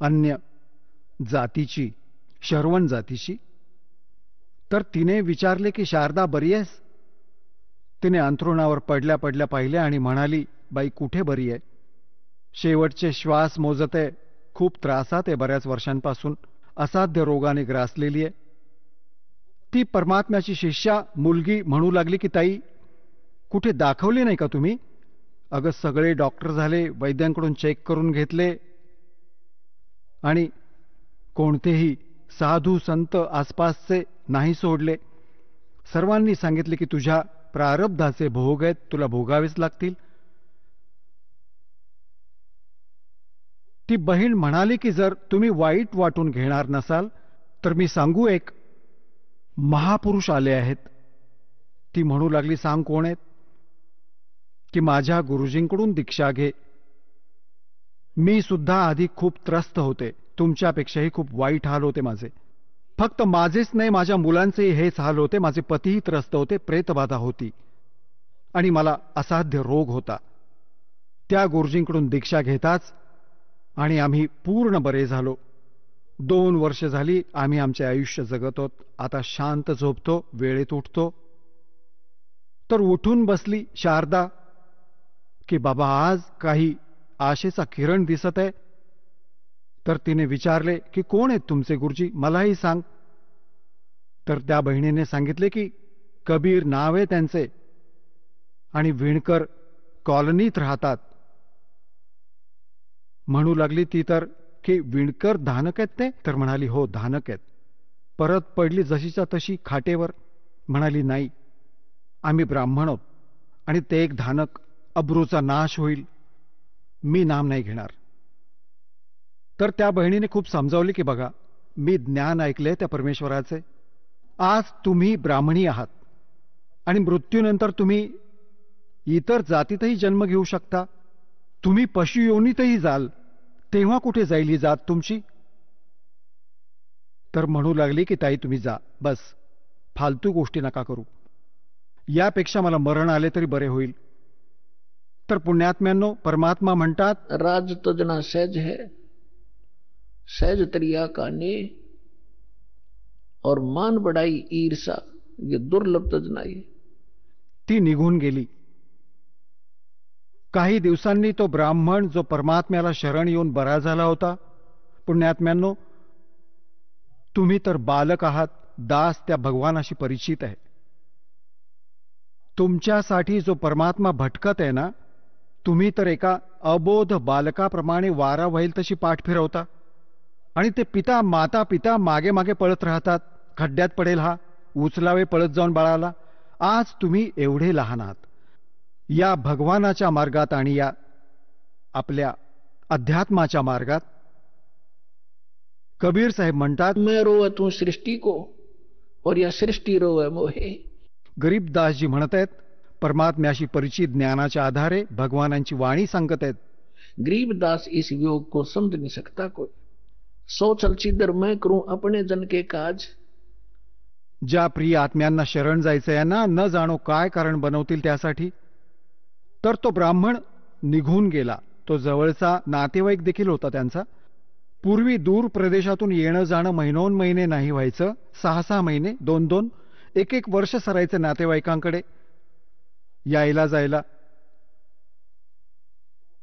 अन्य जातीची, शर्वण जातीची. तर तिने विचारले की शारदा बरी आहेस? तिने अंथरुणावर पडल्या पडल्या पाहिले आणि म्हणाली, बाई कुठे बरी आहे? शेवटचे श्वास मोजत आहे, खूप त्रासात आहे, बऱ्याच वर्षांपासून असाध्य रोगाने ग्रासलेली आहे. ती परमात्म्याची शिष्या मुलगी म्हणू लागली की ताई कुठे दाखवली नाही का तुम्ही? अगं सगळे डॉक्टर झाले, वैद्यांकडून चेक करून घेतले आणि कोणतेही साधू संत आसपासचे नाही सोडले. सर्वांनी सांगितले की तुझ्या प्रारब्धाचे भोग आहेत, तुला भोगावेच लागतील. ती बहीण म्हणाली की जर तुम्ही वाईट वाटून घेणार नसाल तर मी सांगू, एक महापुरुष आले आहेत. ती म्हणू लागली, सांग कोण आहेत? की माझ्या गुरुजींकडून दीक्षा घे. मी सुद्धा आधी खूप त्रस्त होते, तुमच्यापेक्षाही खूप वाईट हाल होते माझे. फक्त माझेच नाही, माझ्या मुलांचेही हेच हाल होते. माझे पतीही त्रस्त होते, प्रेतबाधा होती आणि मला असाध्य रोग होता. त्या गुरुजींकडून दीक्षा घेताच आणि आम्ही पूर्ण बरे झालो. 2 वर्ष झाली आम्ही आमचे आयुष्य जगत आहोत. आता शांत झोपतो, वेळेत उठतो. तर उठून बसली शारदा की बाबा आज काही आशेचा किरण दिसत आहे. तर तिने विचारले की कोण आहेत तुमचे गुरुजी, मलाही सांग. तर त्या बहिणीने सांगितले की कबीर नाव आहे त्यांचे आणि विणकर कॉलनीत राहतात. म्हणू लागली ती तर की विणकर धानक आहेत ते? तर म्हणाली हो धानक आहेत. परत पडली जशीच्या तशी खाटेवर. म्हणाली नाही, आम्ही ब्राह्मण आहोत आणि ते एक धानक, अब्रूचा नाश होईल, मी नाम नाही घेणार. तर त्या बहिणीने खूप समजावली की बघा मी ज्ञान ऐकले त्या परमेश्वराचे. आज तुम्ही ब्राह्मणी आहात आणि मृत्यूनंतर तुम्ही इतर जातीतही जन्म घेऊ शकता. तुम्ही पशुयोनीतही जाल, तेव्हा कुठे जाईल ही जात तुमची? तर म्हणू लागली की ताई तुम्ही जा, बस फालतू गोष्टी नका करू. यापेक्षा मला मरण आले तरी बरे होईल. तर पुण्यात्म्यांनो, परमात्मा म्हणतात, राज तजना सहज है, सहज तरिया काने, और मान बढ़ाई ईर्षा, ये दुर्लभ तजनाई. ती निघून गेली. काही दिवसांनी तो ब्राह्मण जो परमात्म्याला शरण येऊन बरा झाला होता. पुण्यात्म्यांनो, तुम्ही तर बालक आहात, दास त्या भगवानाशी परिचित आहे. तुमच्यासाठी जो परमात्मा भटकत आहे ना, तुम्ही तर एका अबोध बालकाप्रमाणे वारा वाईल तशी पाठ फिरवता आणि ते पिता माता मागे मागे पळत राहतात. खड्ड्यात पडेल हा, उचलावे पळत जाऊन बाळाला. आज तुम्ही एवढे लहान आहात. या भगवानाच्या मार्गात आणि या आपल्या अध्यात्माच्या मार्गात कबीर साहेब म्हणतात, मैं रोवत हूं सृष्टि को और या सृष्टि रोवे मोहे. गरीबदासजी म्हणत आहेत, परमात्म्याशी परिचित ज्ञानाच्या आधारे भगवानांची वाणी सांगत आहेत. गरीबदास इस योग को समझ नहीं सकता कोई. सो चलचिदर मैं करूं अपने जन के काज. ज्या प्रिय आत्म्यांना शरण जायचं यांना न जाणो काय कारण बनवतील त्यासाठी. तर तो ब्राह्मण निघून गेला. तो जवळचा नातेवाईक देखील होता त्यांचा. पूर्वी दूर प्रदेशातून येणं जाणं महिनोन महिने नाही व्हायचं. 6-6 महिने, 2-2, 1-1 वर्ष सरायचं नातेवाईकांकडे यायला जायला.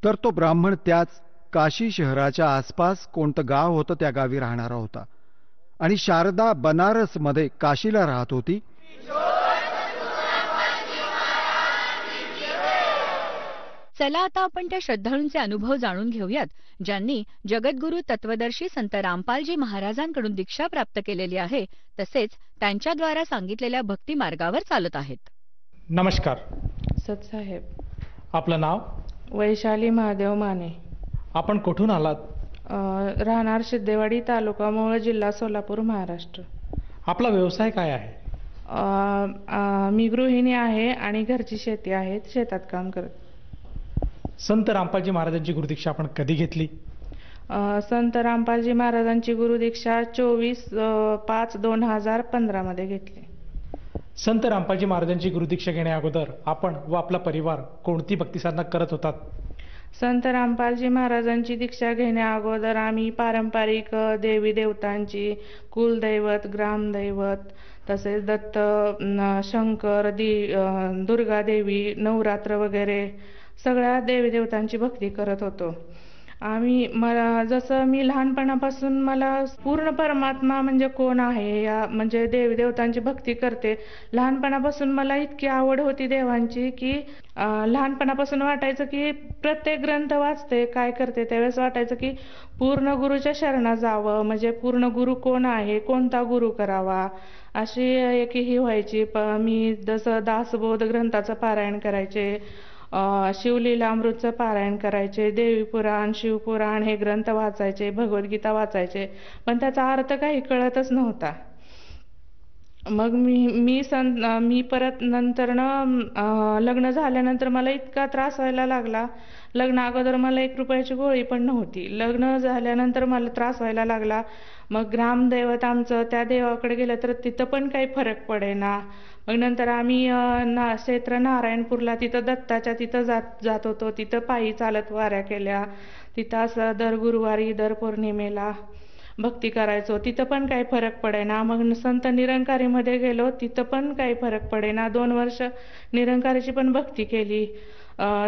तर तो ब्राह्मण त्याच काशी शहराच्या आसपास कोणतं गाव होतं त्या गावी राहणारा होता. आणि शारदा बनारस मध्ये काशीला राहत होती. चला आता आपण त्या श्रद्धाळूंचे अनुभव जाणून घेऊयात, ज्यांनी जगद्गुरू तत्वदर्शी संत रामपालजी महाराजांकडून दीक्षा प्राप्त केलेली आहे, तसेच त्यांच्याद्वारा सांगितलेल्या भक्ती मार्गावर चालत आहेत. नमस्कार सतसाहेब. आपलं नाव? वैशाली महादेव माने. आपण कुठून आलात? राहणार सिद्धेवाडी, तालुका मोहोळ, जिल्हा सोलापूर, महाराष्ट्र. आपला व्यवसाय काय आहे? मी गृहिणी आहे आणि घरची शेती आहे, शेतात काम करत. संत रामपालजी महाराजांची गुरुदीक्षा आपण कधी घेतली? संत रामपालजी महाराजांची गुरुदीक्षा 24/5/2015 मध्ये घेतली. संत रामपालजी महाराजांची गुरुदीक्षा घेण्या अगोदर आपण व आपला परिवार कोणती भक्ती साधना करत होतात? संत रामपालजी महाराजांची दीक्षा घेण्या अगोदर आम्ही पारंपरिक देवी देवतांची, कुलदैवत, ग्रामदैवत, तसेच दत्त, शंकर, दुर्गा देवी, नवरात्र वगैरे सगळ्या देवी देवतांची भक्ती करत होतो. जसं मी लहानपणापासून मला पूर्ण परमात्मा म्हणजे कोण आहे या म्हणजे देवी देवतांची भक्ती करते. लहानपणापासून मला इतकी आवड होती देवांची की लहानपणापासून वाटायचं की प्रत्येक ग्रंथ वाचते, काय करते, त्यावेळेस वाटायचं की पूर्ण गुरुच्या शरणात जावं. म्हणजे पूर्ण गुरु कोण आहे, कोणता गुरु करावा, अशी एक ही व्हायची. मी जसं दासबोध ग्रंथाचं पारायण करायचे, शिवलीलामृतचं पारायण करायचे, देवीपुराण, शिवपुराण हे ग्रंथ वाचायचे, भगवद्गीता वाचायचे, पण त्याचा अर्थ काही कळतच नव्हता. मग मी परत नंतरनं लग्न झाल्यानंतर मला इतका त्रास व्हायला लागला. लग्ना अगोदर मला 1 रुपयाची गोळी पण नव्हती. लग्न झाल्यानंतर मला त्रास व्हायला लागला. मग ग्रामदैवत आमचं, त्या देवाकडे गेलं तर तिथं पण काही फरक पडेना. मग नंतर आम्ही क्षेत्र नारायणपूरला, तिथं दत्ताच्या तिथं जात होतो. तिथं पायी चालत वाऱ्या केल्या. तिथं असं दर गुरुवारी, दर पौर्णिमेला भक्ती करायचो. तिथं पण काही फरक पडेना. मग संत निरंकारीमध्ये गेलो, तिथं पण काही फरक पडेना. 2 वर्ष निरंकारीची पण भक्ती केली.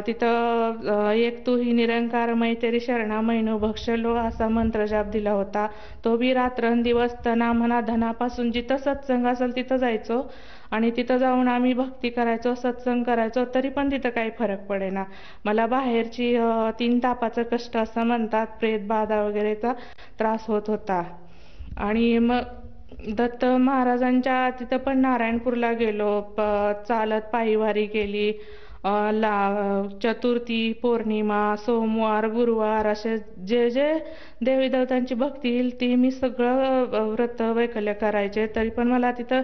तिथं एक तू ही निरंकार मैतेरी शरणा मैनो भक्षलो असा मंत्र जाप दिला होता. तो बी रात्रंदिवस तना मना धनापासून जिथं सत्संग असेल तिथं जायचो आणि तिथं जाऊन आम्ही भक्ती करायचो, सत्संग करायचो, तरी पण तिथं काही फरक पडेना. मला बाहेरची 3 तापाचं कष्ट असं म्हणतात, प्रेत बाधा वगैरेचा त्रास होत होता. आणि मग दत्त महाराजांच्या तिथं पण नारायणपूरला गेलो, चालत पायीवारी केली. चतुर्थी, पौर्णिमा, सोमवार, गुरुवार असे जे जे देवी देवतांची भक्ती येईल ती मी सगळं व्रत वैकल्य करायचे. तरी पण मला तिथं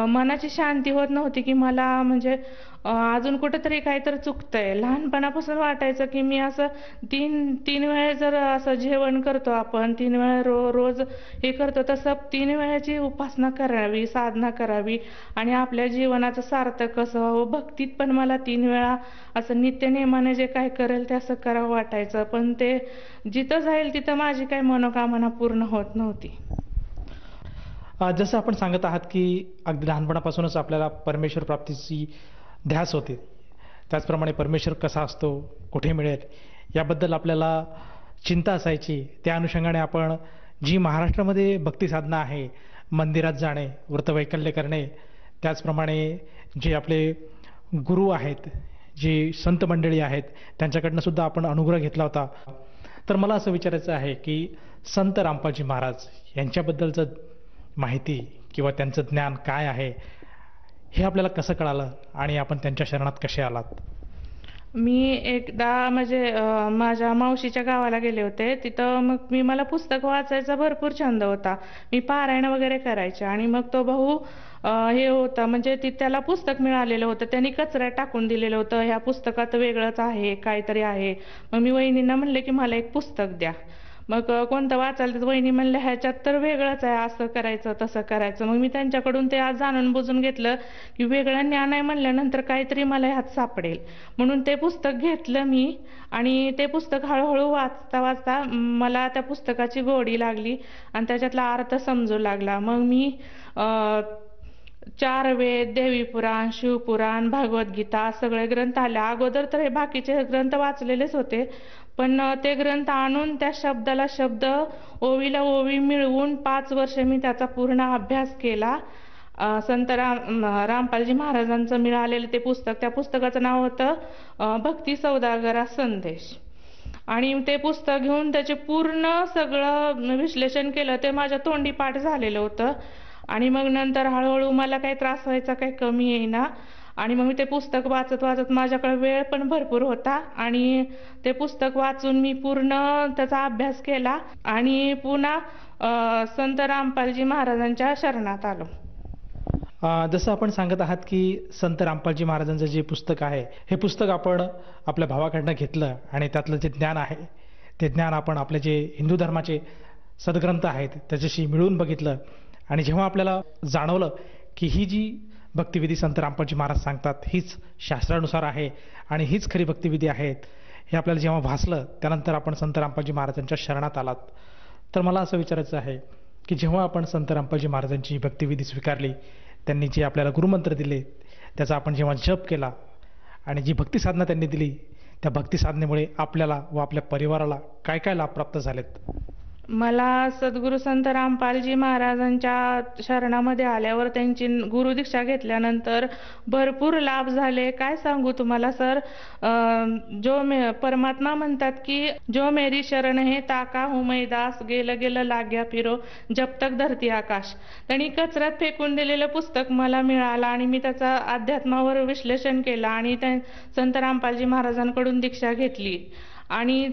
मनाची शांती होत नव्हती की मला म्हणजे अजून कुठेतरी काहीतरी चुकतंय. लहानपणापासून वाटायचं की मी असं तीन वेळे जर असं जेवण करतो आपण, 3 वेळा रोज हे करतो, तसं 3 वेळाची उपासना करावी, साधना करावी आणि आपल्या जीवनाचं सार्थक कसं व्हावं. भक्तीत पण मला 3 वेळा असं नित्यनेमाने जे काय करेल ते असं करावं वाटायचं. पण ते जिथं जाईल तिथं माझी काही मनोकामना पूर्ण होत नव्हती. जसं आपण सांगत आहात की अगदी लहानपणापासूनच आपल्याला परमेश्वर प्राप्तीची ध्यास होते, त्याचप्रमाणे परमेश्वर कसा असतो, कुठे मिळेल याबद्दल आपल्याला चिंता असायची. त्या अनुषंगाने आपण जी महाराष्ट्रामध्ये भक्ती साधना आहे, मंदिरात जाणे, व्रतवैकल्य करणे, त्याचप्रमाणे जे आपले गुरु आहेत, जी संत मंडळी आहेत, त्यांच्याकडनं सुद्धा आपण अनुग्रह घेतला होता. तर मला असं विचारायचं आहे की संत रामपालजी महाराज यांच्याबद्दलचं माहिती किंवा त्यांचं ज्ञान काय आहे हे आपल्याला कसं कळालं आणि आपण त्यांच्या शरणात कसे आलात? मी एकदा म्हणजे माझ्या मावशीच्या गावाला गेले होते. तिथं मग मला पुस्तक वाचायचा भरपूर छंद होता. मी पारायण वगैरे करायचे आणि मग तो भाऊ हे होता म्हणजे त्याला पुस्तक मिळालेलं होतं. त्यांनी कचऱ्यात टाकून दिलेलं होतं. ह्या पुस्तकात वेगळंच आहे, काहीतरी आहे. मग मी वहिनींना म्हणले की मला एक पुस्तक द्या. मग कोणतं वाचायला तर वहिनी म्हणल्या ह्याच्यात तर वेगळंच आहे, असं करायचं तसं करायचं. मग मी त्यांच्याकडून ते आज जाणून बुजून घेतलं की वेगळं ज्ञान आहे म्हणल्यानंतर काहीतरी मला ह्यात सापडेल. म्हणून ते पुस्तक घेतलं मी आणि ते पुस्तक हळूहळू वाचता वाचता मला त्या पुस्तकाची गोडी लागली आणि त्याच्यातला अर्थ समजू लागला. मग मी 4 वेद, देवी पुराण, शिवपुराण, भगवद्गीता सगळे ग्रंथ आले. अगोदर तर हे बाकीचे ग्रंथ वाचलेलेच होते, पण ते ग्रंथ आणून त्या शब्दाला शब्द, ओवीला ओवी मिळवून 5 वर्ष मी त्याचा पूर्ण अभ्यास केला. संत रामपालजी महाराजांचं मिळालेलं ते पुस्तक, त्या पुस्तकाचं नाव होतं भक्ती सौदागरा संदेश. आणि ते पुस्तक घेऊन त्याचे पूर्ण सगळं विश्लेषण केलं. ते माझ्या तोंडी पाठ झालेलं होतं आणि मग नंतर हळूहळू मला काही त्रास व्हायचा, काही कमी येईना. आणि मग मी ते पुस्तक वाचत वाचत, माझ्याकडे वेळ पण भरपूर होता आणि ते पुस्तक वाचून मी पूर्ण त्याचा अभ्यास केला आणि पुन्हा संत रामपालजी महाराजांच्या शरणात आलो. जसं आपण सांगत आहात की संत रामपालजी महाराजांचं जे पुस्तक आहे, हे पुस्तक आपण आपल्या भावाकडनं घेतलं आणि त्यातलं जे ज्ञान आहे ते ज्ञान आपण आपले जे हिंदू धर्माचे सद्ग्रंथ आहेत त्याच्याशी मिळवून बघितलं. आणि जेव्हा आपल्याला जाणवलं की ही जी भक्तिविधी संत रामपालजी महाराज सांगतात हीच शास्त्रानुसार आहे आणि हीच खरी भक्तिविधी आहेत, हे आपल्याला जेव्हा भासलं, त्यानंतर आपण संत रामपालजी महाराजांच्या शरणात आलात. तर मला असं विचारायचं आहे की जेव्हा आपण संत रामपालजी महाराजांची भक्तिविधी स्वीकारली, त्यांनी जे आपल्याला गुरुमंत्र दिले त्याचा आपण जेव्हा जप केला आणि जी भक्ती साधना त्यांनी दिली, त्या भक्ती साधनेमुळे आपल्याला व आपल्या परिवाराला काय काय लाभ प्राप्त झालेत? मला सद्गुरू संत रामपालजी महाराजांच्या शरणामध्ये आल्यावर, त्यांची गुरुदीक्षा घेतल्यानंतर भरपूर लाभ झाले. काय सांगू तुम्हाला सर. परमात्मा म्हणतात की जो मेरी शरण है ताका हूँ मैं दास, गेलं गेलं लाग्या फिरो जब तक धरती आकाश. त्यांनी कचऱ्यात फेकून दिलेलं पुस्तक मला मिळालं आणि मी त्याचा अध्यात्मावर विश्लेषण केलं आणि संत रामपालजी महाराजांकडून दीक्षा घेतली. आणि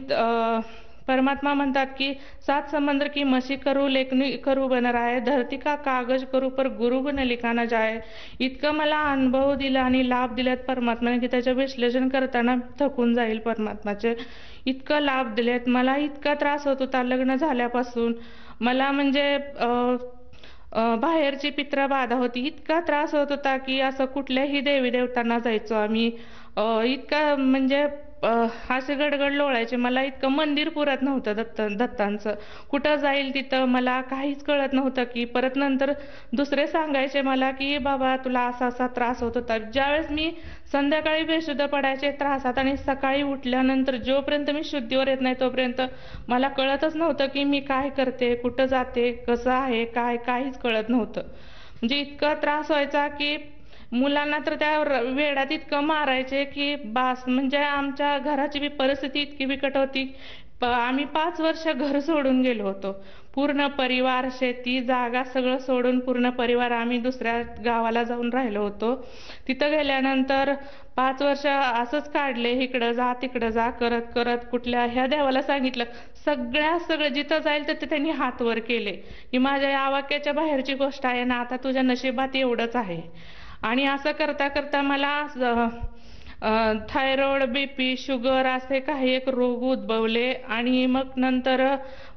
परमात्मा म्हणतात की 7 समंदर की मशी करू लेखनी करू बन राय, धरती का कागज करू पर गुरु गुण लिखा न जाय. इतकं मला अनुभव दिला आणि लाभ दिलेत परमात्माने की त्याचं विश्लेषण करताना थकून जाईल. परमात्माचे इतकं लाभ दिलेत. मला इतका त्रास होत होता लग्न झाल्यापासून. मला म्हणजे बाहेरची पित्रबाधा होती, इतका त्रास होत होता की असं कुठल्याही देवी देवतांना जायचो आम्ही. इतका म्हणजे असे गडगड लोळायचे. मला इतकं मंदिर पुरत नव्हतं दत्तांचं. कुठं जाईल तिथं मला काहीच कळत नव्हतं. की परत नंतर दुसरे सांगायचे मला की बाबा तुला असा असा त्रास होत होता. ज्यावेळेस मी संध्याकाळी बेशुद्ध पडायचे त्रासात आणि सकाळी उठल्यानंतर जोपर्यंत मी शुद्धीवर येत नाही तोपर्यंत मला कळतच नव्हतं की मी काय करते, कुठं जाते, कसं आहे, काहीच कळत नव्हतं. म्हणजे इतका त्रास व्हायचा की मुलांना तर त्या वेडात इतकं मारायचे की बास. म्हणजे आमच्या घराची परिस्थिती इतकी बिकट होती. आम्ही 5 वर्ष घर सोडून गेलो होतो. पूर्ण परिवार, शेती, जागा सगळं सोडून पूर्ण परिवार आम्ही दुसऱ्या गावाला जाऊन राहिलो होतो. तिथं गेल्यानंतर 5 वर्ष असंच काढले. इकडं जा तिकडं जा करत करत कुठल्या ह्या देवाला सांगितलं. सगळं जिथं जाईल तर त्यांनी हात वर केले की माझ्या या वाक्याच्या बाहेरची गोष्ट आहे ना, आता तुझ्या नशिबात एवढंच आहे. आणि असं करता करता मला थायरॉइड, BP, शुगर असे काही एक रोग उद्भवले आणि मग नंतर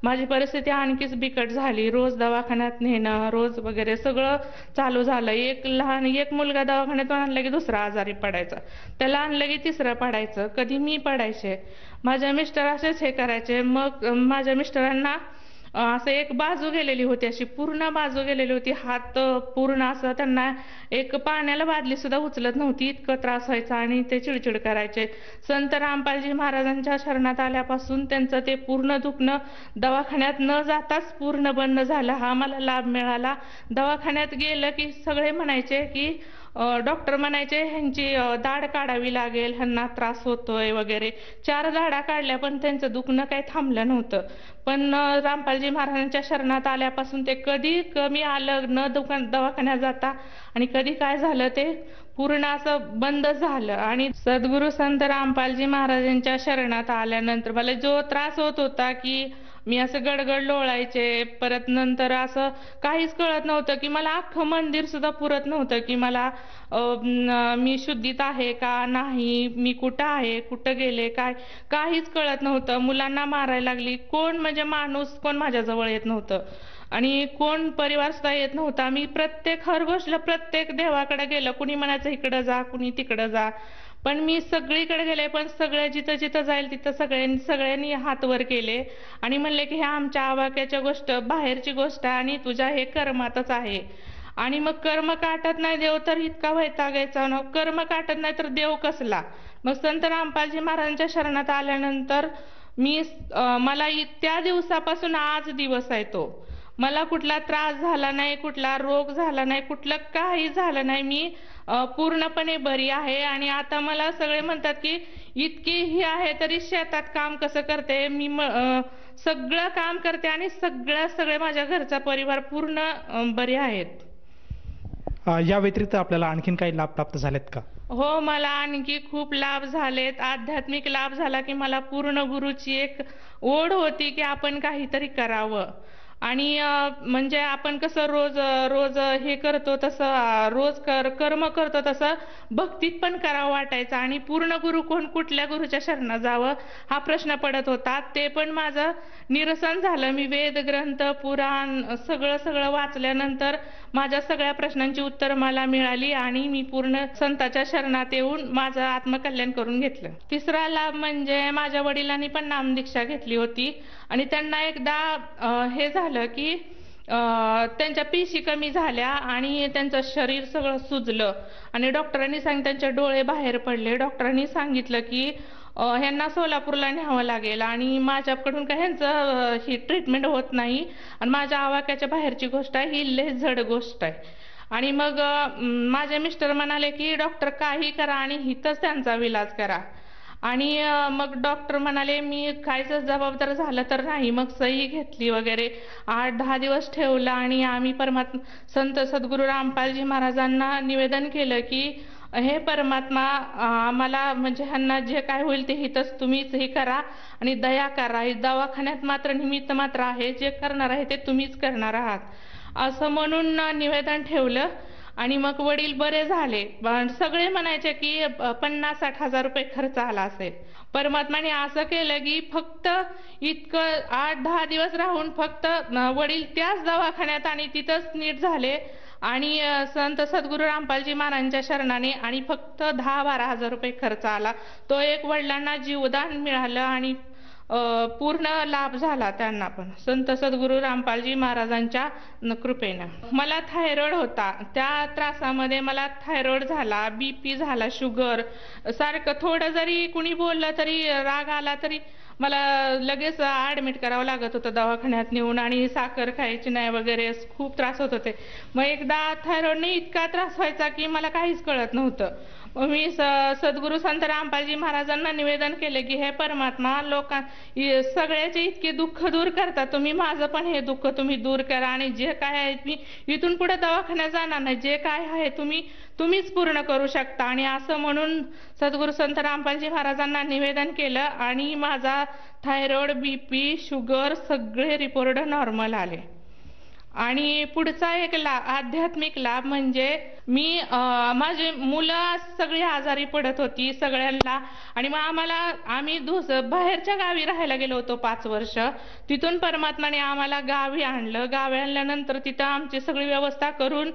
माझी परिस्थिती आणखीच बिकट झाली. रोज दवाखान्यात नेणं, रोज वगैरे सगळं चालू झालं. एक मुलगा दवाखान्यातून आणला की दुसरा आजारी पडायचा, त्याला आणलं की तिसरं पडायचं, कधी मी पडायचे. माझ्या मिस्टर असेच हे करायचे. मग माझ्या मिस्टरांना असं एक बाजू गेलेली होती, अशी पूर्ण बाजू गेलेली होती. हात पूर्ण असं त्यांना एक पाण्याला बादली सुद्धा उचलत नव्हती, इतकं त्रास व्हायचा आणि ते चिडचिड करायचे. संत रामपालजी महाराजांच्या शरणात आल्यापासून त्यांचं ते पूर्ण दुखणं दवाखान्यात न जाताच पूर्ण बंद झालं. हा मला लाभ मिळाला. दवाखान्यात गेलं की सगळे म्हणायचे की डॉक्टर म्हणायचे ह्यांची दाढ काढावी लागेल, ह्यांना त्रास होतोय वगैरे. 4 दाढा काढल्या पण त्यांचं दुखणं काही थांबलं नव्हतं. पण रामपालजी महाराजांच्या शरणात आल्यापासून ते कधी कमी आलं न दवाखान्यात जाता आणि कधी काय झालं ते पूर्ण असं बंद झालं. आणि सद्गुरू संत रामपालजी महाराजांच्या शरणात आल्यानंतर मला जो त्रास होत होता की मी असं गडगड लोळायचे, परत नंतर असं काहीच कळत नव्हतं की मला अख्खं मंदिर सुद्धा पुरत नव्हतं की मला मी शुद्धीत आहे का नाही, मी कुठं आहे, कुठं गेले, काहीच कळत नव्हतं. मुलांना मारायला लागली, कोण म्हणजे माणूस कोण माझ्याजवळ येत नव्हतं आणि कोण परिवार सुद्धा येत नव्हता. मी प्रत्येक हर गोष्टीला प्रत्येक देवाकडे गेलं, कुणी म्हणायचं इकडं जा, कुणी तिकडं जा, पण मी सगळीकडे गेले, पण सगळे जिथं जिथं जाईल तिथं सगळ्यांनी हात वर केले आणि म्हणले की ह्या आमच्या आवाक्याच्या गोष्ट बाहेरची गोष्ट आहे आणि तुझ्या हे कर्मातच आहे. आणि मग कर्म काटत नाही देव तर इतका वैतागायचा ना, कर्म काटत नाही तर देव कसला. मग संत रामपालजी महाराजांच्या शरणात आल्यानंतर मला त्या दिवसापासून आज दिवस आहे तो, मला कुठला त्रास झाला नाही, कुठला रोग झाला नाही, कुठलं काही झालं नाही. मी पूर्णपणे बरी आहे. आणि आता मला सगळे म्हणतात की इतकी ही आहे तरी शेतात काम कसं करते. मी सगळं काम करते आणि सगळे माझ्या घरचा परिवार पूर्ण बरे आहेत. या व्यतिरिक्त आपल्याला आणखीन काही लाभ प्राप्त झालेत का? हो, मला आणखी खूप लाभ झालेत. आध्यात्मिक लाभ झाला की मला पूर्ण गुरुची एक ओढ होती की आपण काहीतरी करावं. आणि म्हणजे आपण कसं रोज हे करतो तसं रोज कर्म करतो तसं भक्तीत पण करावं वाटायचं. आणि पूर्ण गुरु कोण, कुठल्या गुरुच्या शरणात जावं हा प्रश्न पडत होता. ते पण माझं निरसन झालं. मी वेद ग्रंथ पुराण सगळं वाचल्यानंतर माझ्या सगळ्या प्रश्नांची उत्तर मला मिळाली आणि मी पूर्ण संताच्या शरणात येऊन माझं आत्मकल्याण करून घेतलं. तिसरा लाभ म्हणजे माझ्या वडिलांनी पण नामदीक्षा घेतली होती आणि त्यांना एकदा हे झालं की त्यांच्या पेशी कमी झाल्या आणि त्यांचं शरीर सगळं सुजलं आणि डॉक्टरांनी सांगितलं, त्यांचे डोळे बाहेर पडले. डॉक्टरांनी सांगितलं की ह्यांना सोलापूरला न्यावं लागेल आणि माझ्याकडून काही ह्यांचं ही ट्रीटमेंट होत नाही आणि माझ्या आवाक्याच्या बाहेरची गोष्ट आहे, ही लय जड गोष्ट आहे. आणि मग माझे मिस्टर म्हणाले की डॉक्टर काही करा आणि हिथंच त्यांचा इलाज करा. आणि मग डॉक्टर म्हणाले मी काहीच जबाबदार झालं तर नाही. मग सही घेतली वगैरे 8-10 दिवस ठेवलं आणि आम्ही संत सद्गुरू रामपालजी महाराजांना निवेदन केलं की हे परमात्मा आम्हाला म्हणजे ह्यांना जे काय होईल ते हितच तुम्हीच हे करा आणि दया करा. दवाखान्यात मात्र निमित्त मात्र आहे, जे करणार आहे ते तुम्हीच करणार आहात असं म्हणून निवेदन ठेवलं. आणि मग वडील बरे झाले. सगळे म्हणायचे की 50-60 हजार रुपये खर्च आला असेल. परमात्माने असं केलं की फक्त इतकं 8-10 दिवस राहून फक्त वडील त्याच दवाखान्यात आणि तिथंच नीट झाले आणि संत सद्गुरू रामपालजी महाराजांच्या शरणाने आणि फक्त 10-12 हजार रुपये खर्च आला. तो एक वडिलांना जीवदान मिळालं आणि पूर्ण लाभ झाला त्यांना पण संत सद्गुरू रामपालजी महाराजांच्या कृपेनं. मला थायरॉइड होता, त्या त्रासामध्ये मला थायरॉइड झाला, BP झाला, शुगर सारखं थोडं जरी कुणी बोललं तरी राग आला तरी मला लगेच ऍडमिट करावं लागत होतं दवाखान्यात नेऊन आणि साखर खायची नाही वगैरे खूप त्रास होत होते. मग एकदा थायरॉइडने इतका त्रास व्हायचा की मला काहीच कळत नव्हतं. मग मी सद्गुरू संत रामपालजी महाराजांना निवेदन केले की हे परमात्मा सगळ्याचे इतके दुःख दूर करता, तुम्ही माझं पण हे दुःख तुम्ही दूर करा आणि जे काय आहे मी इथून पुढे दवाखान्यात जाणार नाही, जे काय आहे तुम्हीच पूर्ण करू शकता. आणि असं म्हणून सद्गुरू संत रामपालजी महाराजांना निवेदन केलं आणि माझा थायरॉइड, BP, शुगर सगळे रिपोर्ट नॉर्मल आले. आणि पुढचा एक आध्यात्मिक लाभ म्हणजे मी माझी मुलं सगळी आजारी पडत होती सगळ्यांना. आणि मग आम्ही बाहेरच्या गावी राहायला गेलो होतो 5 वर्ष. तिथून परमात्माने आम्हाला गावी आणलं. गावी आणल्यानंतर तिथं आमची सगळी व्यवस्था करून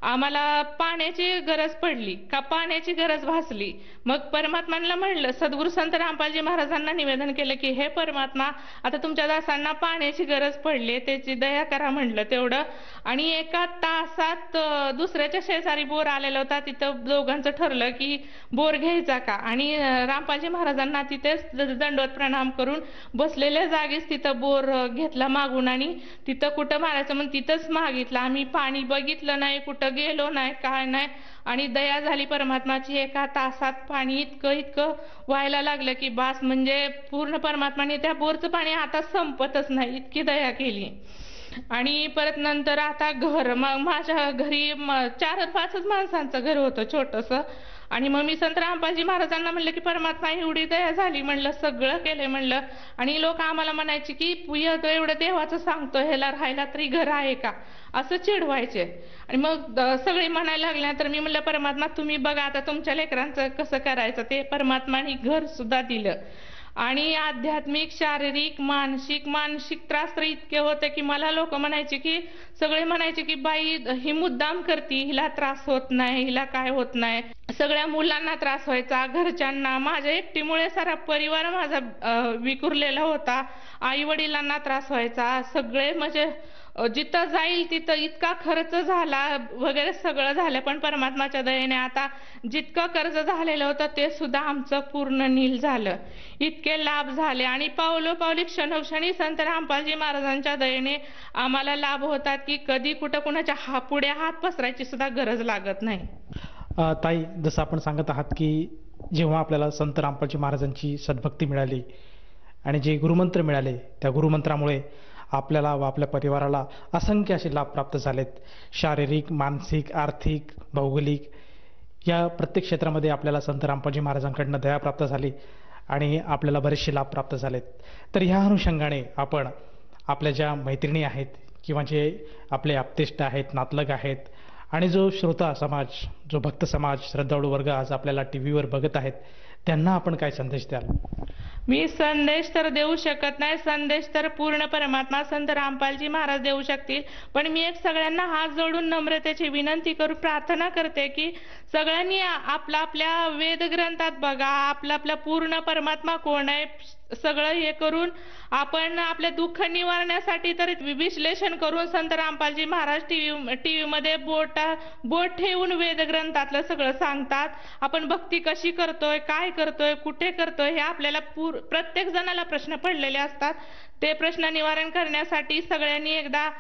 आम्हाला पाण्याची गरज पडली का पाण्याची गरज भासली. मग परमात्माला म्हणलं, सद्गुरू संत रामपालजी महाराजांना निवेदन केलं की हे परमात्मा आता तुमच्या दासांना पाण्याची गरज पडली, त्याची दया करा म्हणलं तेवढं. आणि एका तासात दुसऱ्याच्या शेजारी बोर आलेला होता, तिथं दोघांचं ठरलं की बोर घ्यायचा का. आणि रामपालजी महाराजांना तिथेच दंडवत प्रणाम करून बसलेल्या जागीच तिथं बोर घेतला मागून आणि तिथं कुठं मारायचं म्हणून तिथंच मागितलं. आम्ही पाणी बघितलं नाही, कुठं गेलो नाही, काय नाही. आणि दया झाली परमात्माची. एका तासात पाणी इतकं व्हायला लागलं की बास, म्हणजे पूर्ण परमात्माने त्या बोरचं पाणी आता संपतच नाही, इतकी दया केली. आणि परत नंतर आता घर, मग माझ्या घरी 4-5 माणसांचं घर होतं छोटंसं. आणि मग मी संत रामपालजी महाराजांना म्हणलं की परमात्मा एवढी दया झाली, म्हणलं सगळं केलंय म्हणलं. आणि लोक आम्हाला म्हणायचे की तो एवढं देवाचं सांगतो, ह्याला राहायला तरी घर आहे का, असं चिडवायचे. आणि मग सगळे म्हणायला लागल्यानंतर मी म्हणलं परमात्मा तुम्ही बघा आता तुमच्या लेकरांचं कसं करायचं ते. परमात्माने घर सुद्धा दिलं. आणि आध्यात्मिक, शारीरिक, मानसिक त्रास तर इतके होते की मला लोक म्हणायचे की, सगळे म्हणायचे की बाई ही मुद्दाम करती, हिला त्रास होत नाही, हिला काय होत नाही. सगळ्या मुलांना त्रास व्हायचा, घरच्यांना, माझ्या एकटीमुळे सारा परिवार माझा विखुरलेला होता. आई वडिलांना त्रास व्हायचा. सगळे म्हणजे जिथं जाईल तिथं इतका खर्च झाला वगैरे सगळं झालं. पण परमात्माच्या दयेने आता जितकं कर्ज झालेलं होतं ते सुद्धा आमचं पूर्ण नील झालं. इतके लाभ झाले. आणि पावलोपावली क्षणोक्षणी संत रामपालजी महाराजांच्या दयेने आम्हाला लाभ होतात की कधी कुठं कुणाच्या पुढे हात पसरायची सुद्धा गरज लागत नाही. ताई, जसं आपण सांगत आहात की जेव्हा आपल्याला संत रामपालजी महाराजांची सद्भक्ती मिळाली आणि जे गुरुमंत्र मिळाले, त्या गुरुमंत्रामुळे आपल्याला व आपल्या परिवाराला असंख्य असे लाभ प्राप्त झालेत. शारीरिक, मानसिक, आर्थिक, भौगोलिक या प्रत्येक क्षेत्रामध्ये आपल्याला संत रामपालजी महाराजांकडनं दया प्राप्त झाली आणि आपल्याला बरेचसे लाभ प्राप्त झालेत. तर ह्या अनुषंगाने आपण आपल्या ज्या मैत्रिणी आहेत किंवा जे आपले आप्तेष्ट आहेत, नातलग आहेत आणि जो श्रोता समाज, जो भक्त समाज, श्रद्धाळू वर्ग आज आपल्याला टीव्हीवर बघत आहेत, त्यांना आपण काय संदेश द्याल? मी संदेश तर देऊ शकत नाही. संदेश तर पूर्ण परमात्मा संत रामपालजी महाराज देऊ शकतील. पण मी एक सगळ्यांना हात जोडून नम्रतेची विनंती करून प्रार्थना करते की सगळ्यांनी आपल्या आपल्या वेदग्रंथात बघा, आपला पूर्ण परमात्मा कोण आहे सगळं हे करून आपण आपले दुःख निवारण्यासाठी तर विश्लेषण करून संत रामपालजी महाराज टीव्ही मध्ये बोट ठेवून वेदग्रंथातलं सगळं सांगतात. आपण भक्ती कशी करतोय, काय करतोय, कुठे करतोय हे आपल्याला प्रत्येक जणाला प्रश्न पडलेले असतात. ते प्रश्न निवारण करण्यासाठी सगळ्यांनी एकदा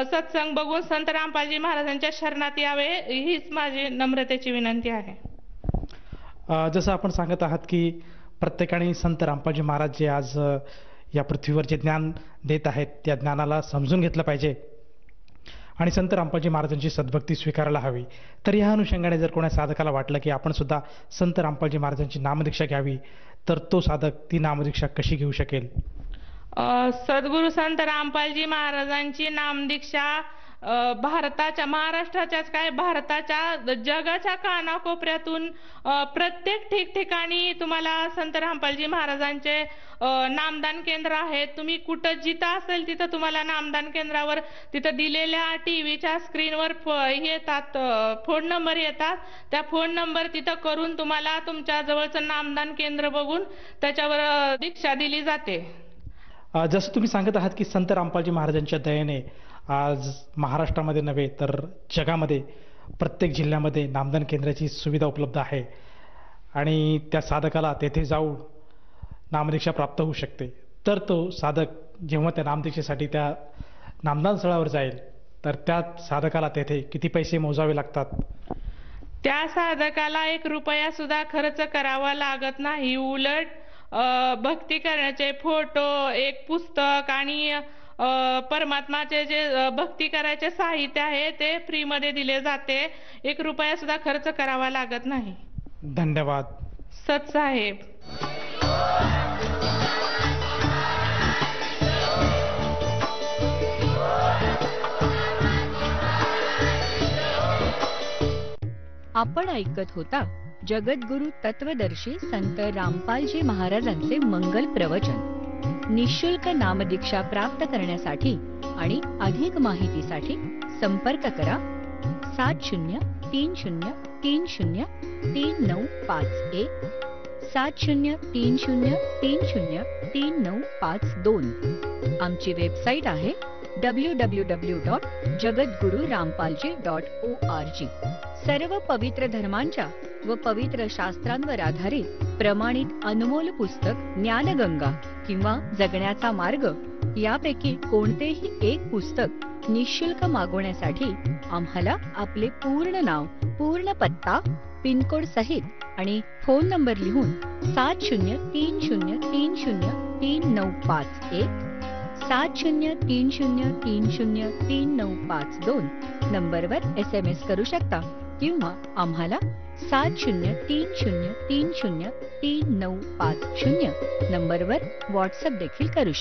सत्संग बघून संत रामपालजी महाराजांच्या शरणात यावे, हीच माझी नम्रतेची विनंती आहे. जसं आपण सांगत आहात की प्रत्येकाने संत रामपालजी महाराज जे आज या पृथ्वीवर जे ज्ञान देत आहेत त्या ज्ञानाला समजून घेतलं पाहिजे आणि संत रामपालजी महाराजांची सद्भक्ती स्वीकारायला हवी. तर या अनुषंगाने जर कोणा साधकाला वाटलं की आपण सुद्धा संत रामपालजी महाराजांची नामदीक्षा घ्यावी, तर तो साधक ती नामदीक्षा कशी घेऊ शकेल? सद्गुरू संत रामपालजी महाराजांची नामदीक्षा भारताच्या, महाराष्ट्राच्याच काय भारताच्या, जगाच्या कानाकोपऱ्यातून प्रत्येक ठिकठिकाणी तुम्हाला संत रामपालजी महाराजांचे नामदान केंद्र आहेत. तुम्ही कुठं जिथं असेल तिथं तुम्हाला नामदान केंद्रावर तिथं दिलेल्या टीव्हीच्या स्क्रीनवर येतात, फोन नंबर येतात. त्या फोन नंबर तिथं करून तुम्हाला तुमच्या जवळचं नामदान केंद्र बघून त्याच्यावर दीक्षा दिली जाते. जसं तुम्ही सांगत आहात की संत रामपालजी महाराजांच्या दयेने आज महाराष्ट्रामध्ये नव्हे तर जगामध्ये प्रत्येक जिल्ह्यामध्ये नामदान केंद्राची सुविधा उपलब्ध आहे आणि त्या साधकाला तेथे जाऊन नामदीक्षा प्राप्त होऊ शकते. तर तो साधक जेव्हा त्या नामदीक्षेसाठी त्या नामदान स्थळावर जाईल तर त्या साधकाला तेथे किती पैसे मोजावे लागतात? त्या साधकाला 1 रुपया सुद्धा खर्च करावा लागत नाही. उलट भक्ती करण्याचे फोटो, एक पुस्तक आणि परमात्माचे जे भक्ती करायचे साहित्य आहे ते फ्री मध्ये दिले जाते. 1 रुपया सुद्धा खर्च करावा लागत नाही. धन्यवाद सतसाहेब. आपण ऐकत होता जगद्गुरु तत्वदर्शी संत रामपालजी महाराजांचे मंगल प्रवचन. निःशुल्क नामदीक्षा प्राप्त करण्यासाठी आणि अधिक माहितीसाठी संपर्क करा 7030303951 7030303952. आमची वेबसाईट आहे www.jagadgururampalji.org. सर्व पवित्र धर्मांच्या व पवित्र शास्त्रांवर आधारित प्रमाणित अनमोल पुस्तक ज्ञानगंगा किंवा जगण्याचा मार्ग यापैकी कोणतेही एक पुस्तक निःशुल्क मागवण्यासाठी आम्हाला आपले पूर्ण नाव, पूर्ण पत्ता, पिनकोड सहित आणि फोन नंबर लिहून 7030303951 7030303952 नंबरवर SMS करू शकता किंवा आम्हाला 7030303950 नंबरवर व्हॉट्सअप देखील करू शकता.